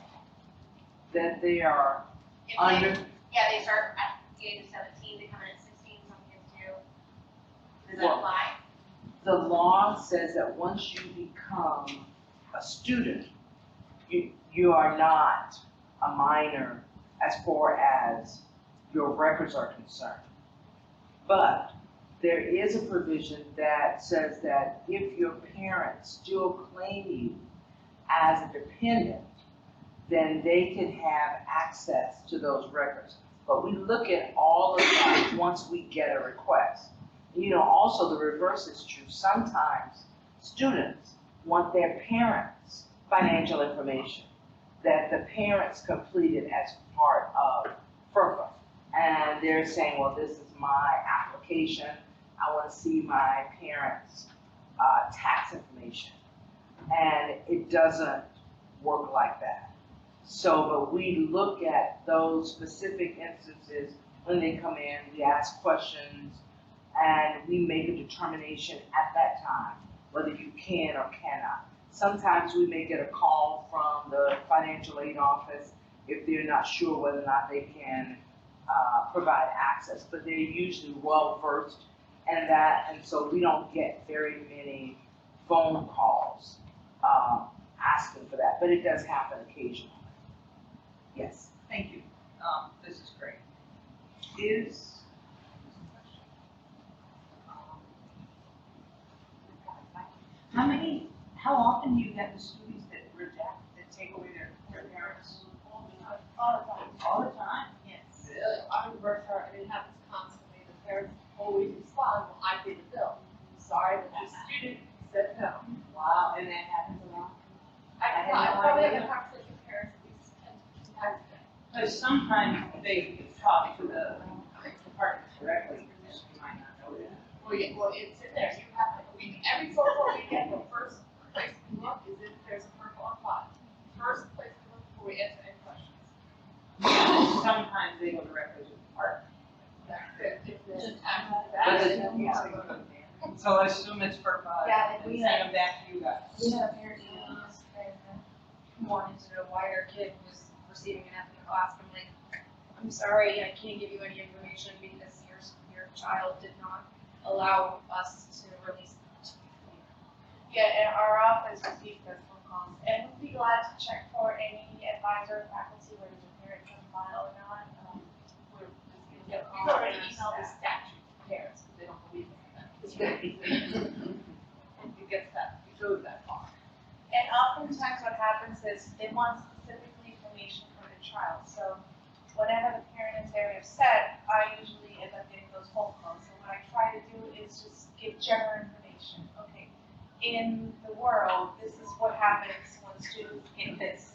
S4: That they are
S6: If
S4: under,
S6: Yeah, they start at the age of 17, they come in at 16, some kids do. Does that
S4: Well-
S6: apply?
S4: the law says that once you become a student, you are not a minor as far as your records are concerned. But there is a provision that says that if your parents still claim you as a dependent, then they can have access to those records. But we look at all of that once we get a request. You know, also the reverse is true. Sometimes students want their parents' financial information that the parents completed as part of FERPA. And they're saying, well, this is my application. I want to see my parents' tax information. And it doesn't work like that. So, but we look at those specific instances when they come in, we ask questions, and we make a determination at that time whether you can or cannot. Sometimes we may get a call from the financial aid office if they're not sure whether or not they can provide access, but they're usually well versed in that, and so we don't get very many phone calls asking for that, but it does happen occasionally. Yes.
S2: Thank you. This is great. How often do you get the students that reject, that take away their parents?
S5: All the time.
S2: All the time?
S5: Yes. Our reverse, it happens constantly. The parents always respond, well, I paid the bill. Sorry, but the student said no.
S2: Wow, and that happens a lot?
S5: I probably have a conversation with parents at least 10 times a day.
S2: Because sometimes they talk to the department directly, and you might not know that.
S5: Well, it's in there. You have to, every phone call we get, the first place we look is if there's a FERPA on file. First place we look before we answer any questions.
S2: Sometimes they go directly to the department.
S5: That's it. If there's an act
S4: But
S5: that,
S4: it-
S5: then we have to go to
S2: So I assume it's FERPA
S8: Yeah,
S2: and send them back to you guys.
S8: We had a parent email yesterday that wanted to know why their kid was receiving an F in class. I'm like, I'm sorry, I can't give you any information because your child did not allow us to release them to you.
S9: Yeah, and our office receives those phone calls, and we'd be glad to check for any advisor or faculty where there's a parent on file or not. We're just gonna get a call.
S5: We've already emailed the statute to parents because they don't believe in that. It gets that, it goes that far.
S9: And oftentimes what happens is they want specific information for the child. So whenever the parent is very upset, I usually end up getting those phone calls. So what I try to do is just give general information. Okay, in the world, this is what happens when students get this.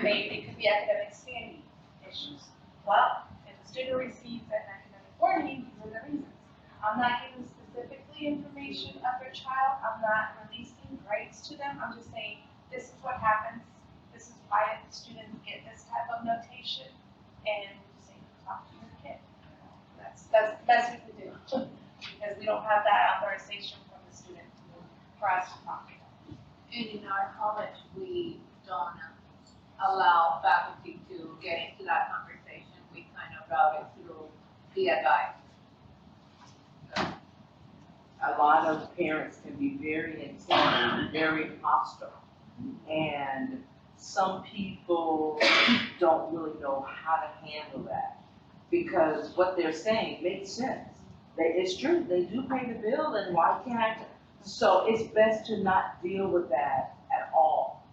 S9: Maybe it could be academic standing issues. Well, if a student receives an academic warning, these are the reasons. I'm not giving specifically information of their child. I'm not releasing grades to them. I'm just saying, this is what happens. This is why the students get this type of notation. And just say, talk to your kid. That's the best we can do. Because we don't have that authorization from the student for us to talk to them.
S5: And in our college, we don't allow faculty to get into that conversation. We kind of route it through the advice.
S4: A lot of parents can be very intense, very hostile. And some people don't really know how to handle that. Because what they're saying makes sense. It's true, they do pay the bill, and why can't I? So it's best to not deal with that at all.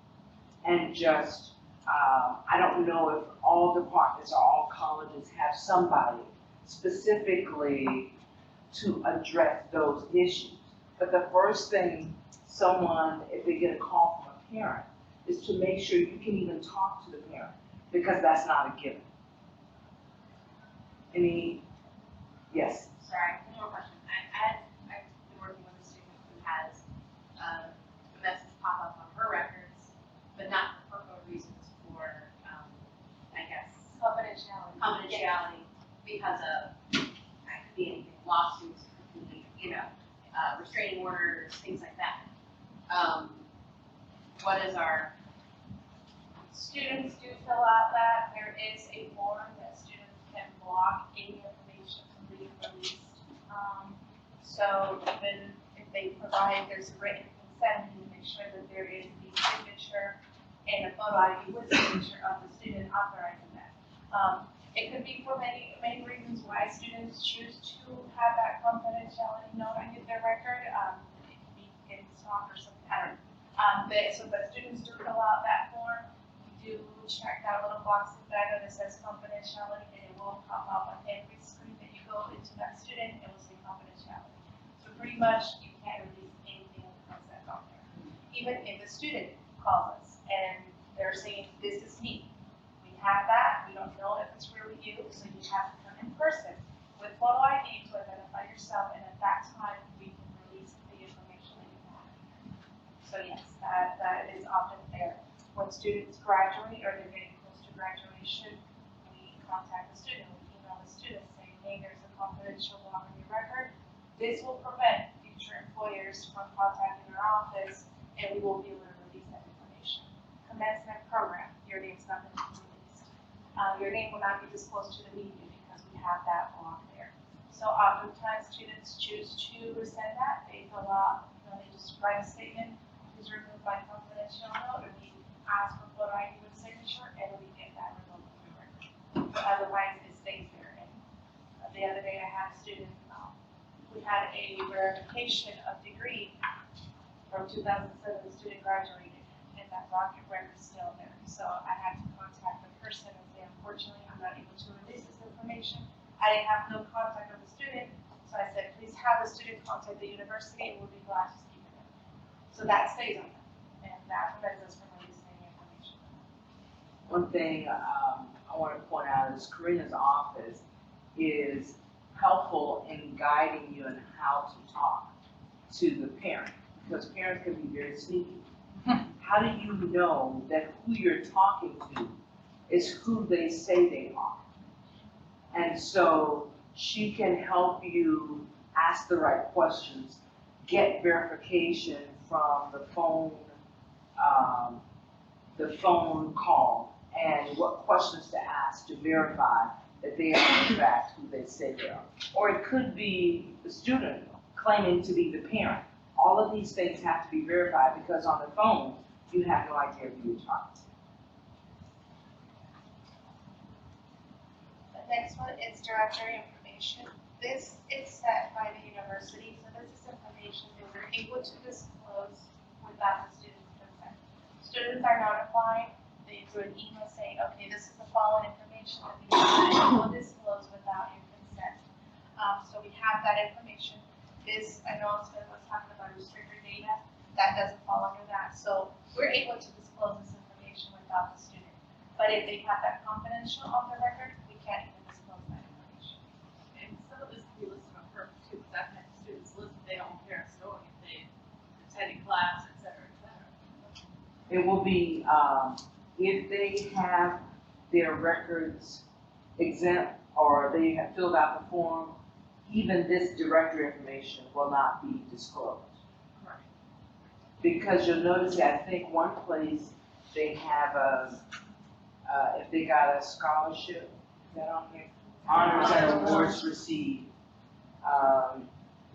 S4: And just, I don't know if all departments or all colleges have somebody specifically to address those issues. But the first thing someone, if they get a call from a parent, is to make sure you can even talk to the parent, because that's not a given. Yes?
S6: Sorry, one more question. I've been working with a student who has a message pop up on her records, but not for FERPA reasons, for, I guess, confidentiality, because of, that could be anything, lawsuits, restraining orders, things like that. What is our,
S9: Students do fill out that. There is a form that students can block any information from being released. So even if they provide, there's a written consent, you make sure that there is the signature and a photo ID with signature of the student authorizing that. It could be for many reasons why students choose to have that confidentiality note on their record. It could be in stock or something, I don't know. But students do fill out that form. You do check that little box inside that says confidentiality, and it will pop up on every screen that you go into that student, it will say confidentiality. So pretty much you can't release anything that's out there. Even if the student calls us and they're saying, this is me, we have that, we don't know if it's really you, so you have to come in person with photo ID to identify yourself, and at that time we can release the information that you have. So yes, that is often there. When students graduate or they're getting close to graduation, we contact the student, we email the student saying, hey, there's a confidential block on your record. This will prevent future employers from contacting our office, and we will be able to release that information. Commencement program, your name's not going to be released. Your name will not be disclosed to the media because we have that block there. So oftentimes students choose to rescind that. They fill out, they just write a statement, please remove my confidential note, or we ask for photo ID with signature, and we get that removed from the record. But otherwise, it stays there. And the other day I had a student, we had a verification of degree from 2007, the student graduated, and that docket record is still there. So I had to contact the person and say, unfortunately, I'm not able to release this information. I didn't have no contact with the student, so I said, please have the student contact the university, and we'll be glad to speak with them. So that stays on them, and that prevents us from releasing any information.
S4: One thing I want to point out is Karina's office is helpful in guiding you on how to talk to the parent, because parents can be very sneaky. How do you know that who you're talking to is who they say they are? And so she can help you ask the right questions, get verification from the phone call, and what questions to ask to verify that they are in fact who they say they are. Or it could be the student claiming to be the parent. All of these things have to be verified, because on the phone, you have no idea who you're talking to.
S9: The next one is directory information. This is set by the university, so this is information that we're able to disclose without the student's consent. Students are notified they threw an email saying, okay, this is the following information that we will disclose without your consent. So we have that information. This, I know Sven was talking about restricted data, that doesn't fall under that. So we're able to disclose this information without the student. But if they have that confidential on the record, we can't even disclose that information.
S5: And some of this can be listed on FERPA too, because I've had students list their own parents knowing if they attended class, et cetera, et cetera.
S4: It will be, if they have their records exempt or they have filled out the form, even this directory information will not be disclosed.
S5: Right.
S4: Because you'll notice that I think one place they have if they got a scholarship, is that on here? Honors and awards received,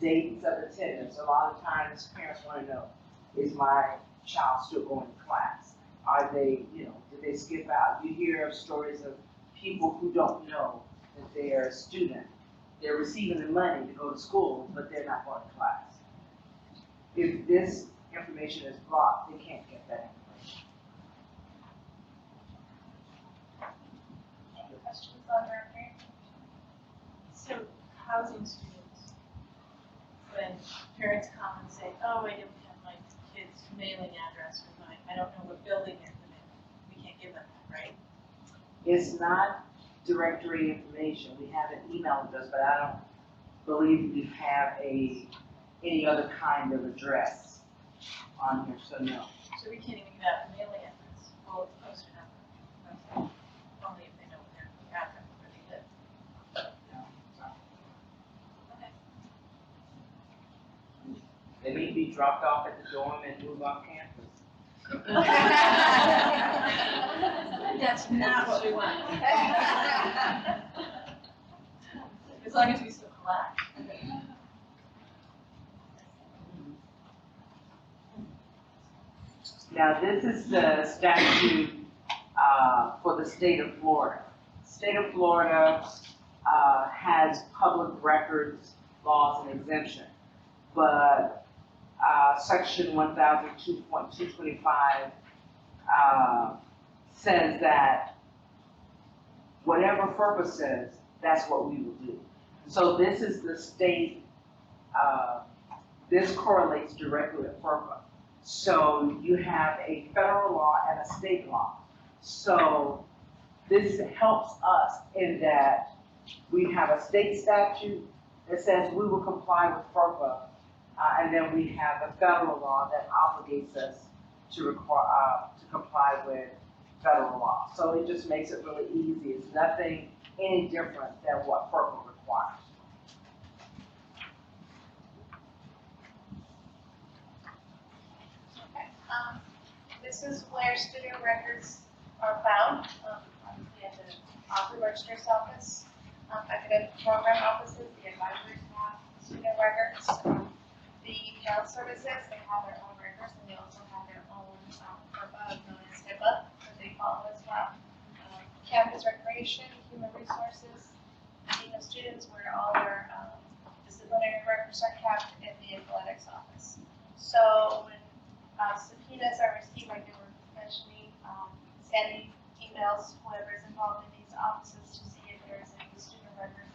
S4: dates of attendance. A lot of times parents want to know, is my child still going to class? Are they, did they skip out? You hear of stories of people who don't know that they're a student. They're receiving the money to go to school, but they're not going to class. If this information is blocked, they can't get that information.
S9: Any questions on our parent?
S10: So housing students, when parents come and say, oh, I don't have my kid's mailing address or I don't know what building they're in, we can't give them that, right?
S4: It's not directory information. We have an email address, but I don't believe we have any other kind of address on here, so no.
S10: So we can't even give out a mailing address, well, it's post number. Only if they know their address where they live. Okay.
S4: They may be dropped off at the dorm and move off campus.
S10: That's not what we want. As long as we still collect.
S4: Now, this is the statute for the state of Florida. State of Florida has public records laws and exemption, but section 1002.225 says that whatever FERPA says, that's what we will do. So this is the state, this correlates directly with FERPA. So you have a federal law and a state law. So this helps us in that we have a state statute that says we will comply with FERPA, and then we have a federal law that obligates us to comply with federal law. So it just makes it really easy. It's nothing any different than what FERPA requires.
S9: This is where student records are found, obviously at the author registrar's office, academic program offices, the advisory staff, student records. The health services, they have their own records, and they also have their own FERPA, known as HIPAA, that they follow as well. Campus recreation, human resources, dean of students, where all their disciplinary records are kept in the athletics office. So when subpoenas are received, like they were mentioning, sending emails, whoever is involved in these offices to see if there's any student records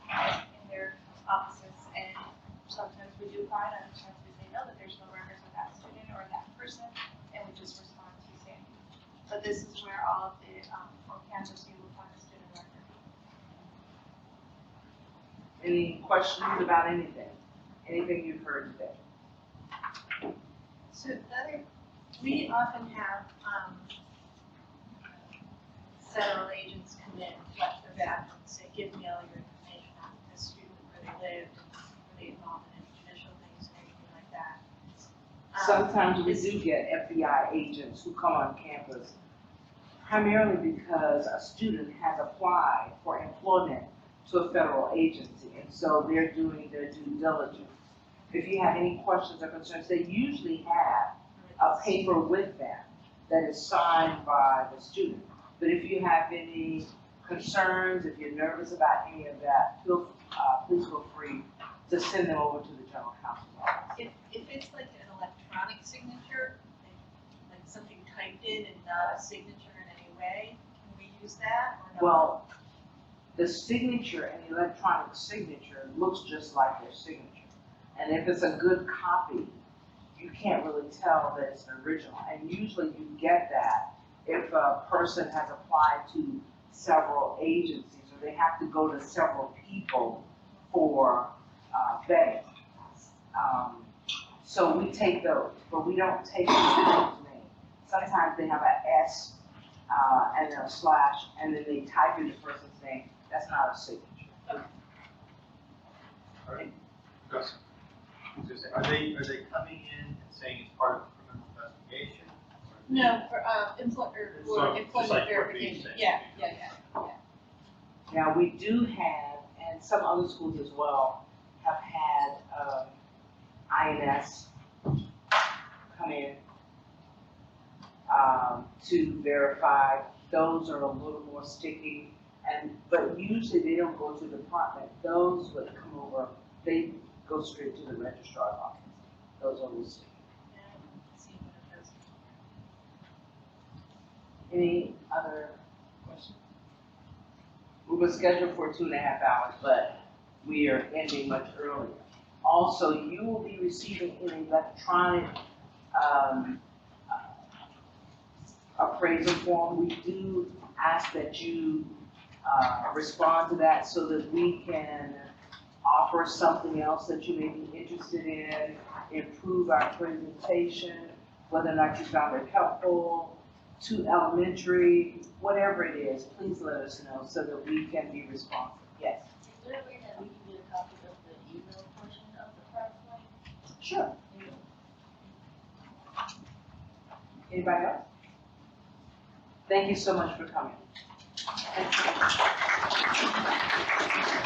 S9: in their offices. And sometimes we do find, other times we say no, that there's no records of that student or that person, and we just respond to saying. But this is where all of the, on campus, you will find a student record.
S4: Any questions about anything? Anything you've heard today?
S10: So we often have federal agents come in, flush their bathroom, and say, give me all your information on this student, where they lived, were they involved in any judicial things or anything like that.
S4: Sometimes we do get FBI agents who come on campus primarily because a student has applied for employment to a federal agency, and so they're doing their due diligence. If you have any questions or concerns, they usually have a paper with them that is signed by the student. But if you have any concerns, if you're nervous about any of that, please feel free to send them over to the general counsel's office.
S10: If it's like an electronic signature, like something typed in and not a signature in any way,
S2: use that or no?
S4: Well, the signature and electronic signature looks just like their signature. And if it's a good copy, you can't really tell that it's an original. And usually you get that if a person has applied to several agencies or they have to go to several people for vetting. So we take those, but we don't take the person's name. Sometimes they have an S and then a slash, and then they type in the person's name. That's not a signature.
S1: Gus?
S11: Are they coming in and saying it's part of the criminal investigation?
S8: No, for,
S11: So, just
S8: employment
S11: like what
S8: verification,
S11: Bea said.
S8: yeah.
S4: Now, we do have, and some other schools as well, have had INS come in to verify. Those are a little more sticky, but usually they don't go to the department. Those would come over, they go straight to the registrar's office. Those are loose. Any other questions? We were scheduled for 2.5 hours, but we are ending much earlier. Also, you will be receiving an electronic appraisal form. We do ask that you respond to that so that we can offer something else that you may be interested in, improve our presentation, whether or not you found it helpful, too elementary, whatever it is, please let us know so that we can be responsive. Yes?
S5: Is there a way that we can get a copy of the email portion of the PowerPoint?
S4: Sure. Anybody else? Thank you so much for coming.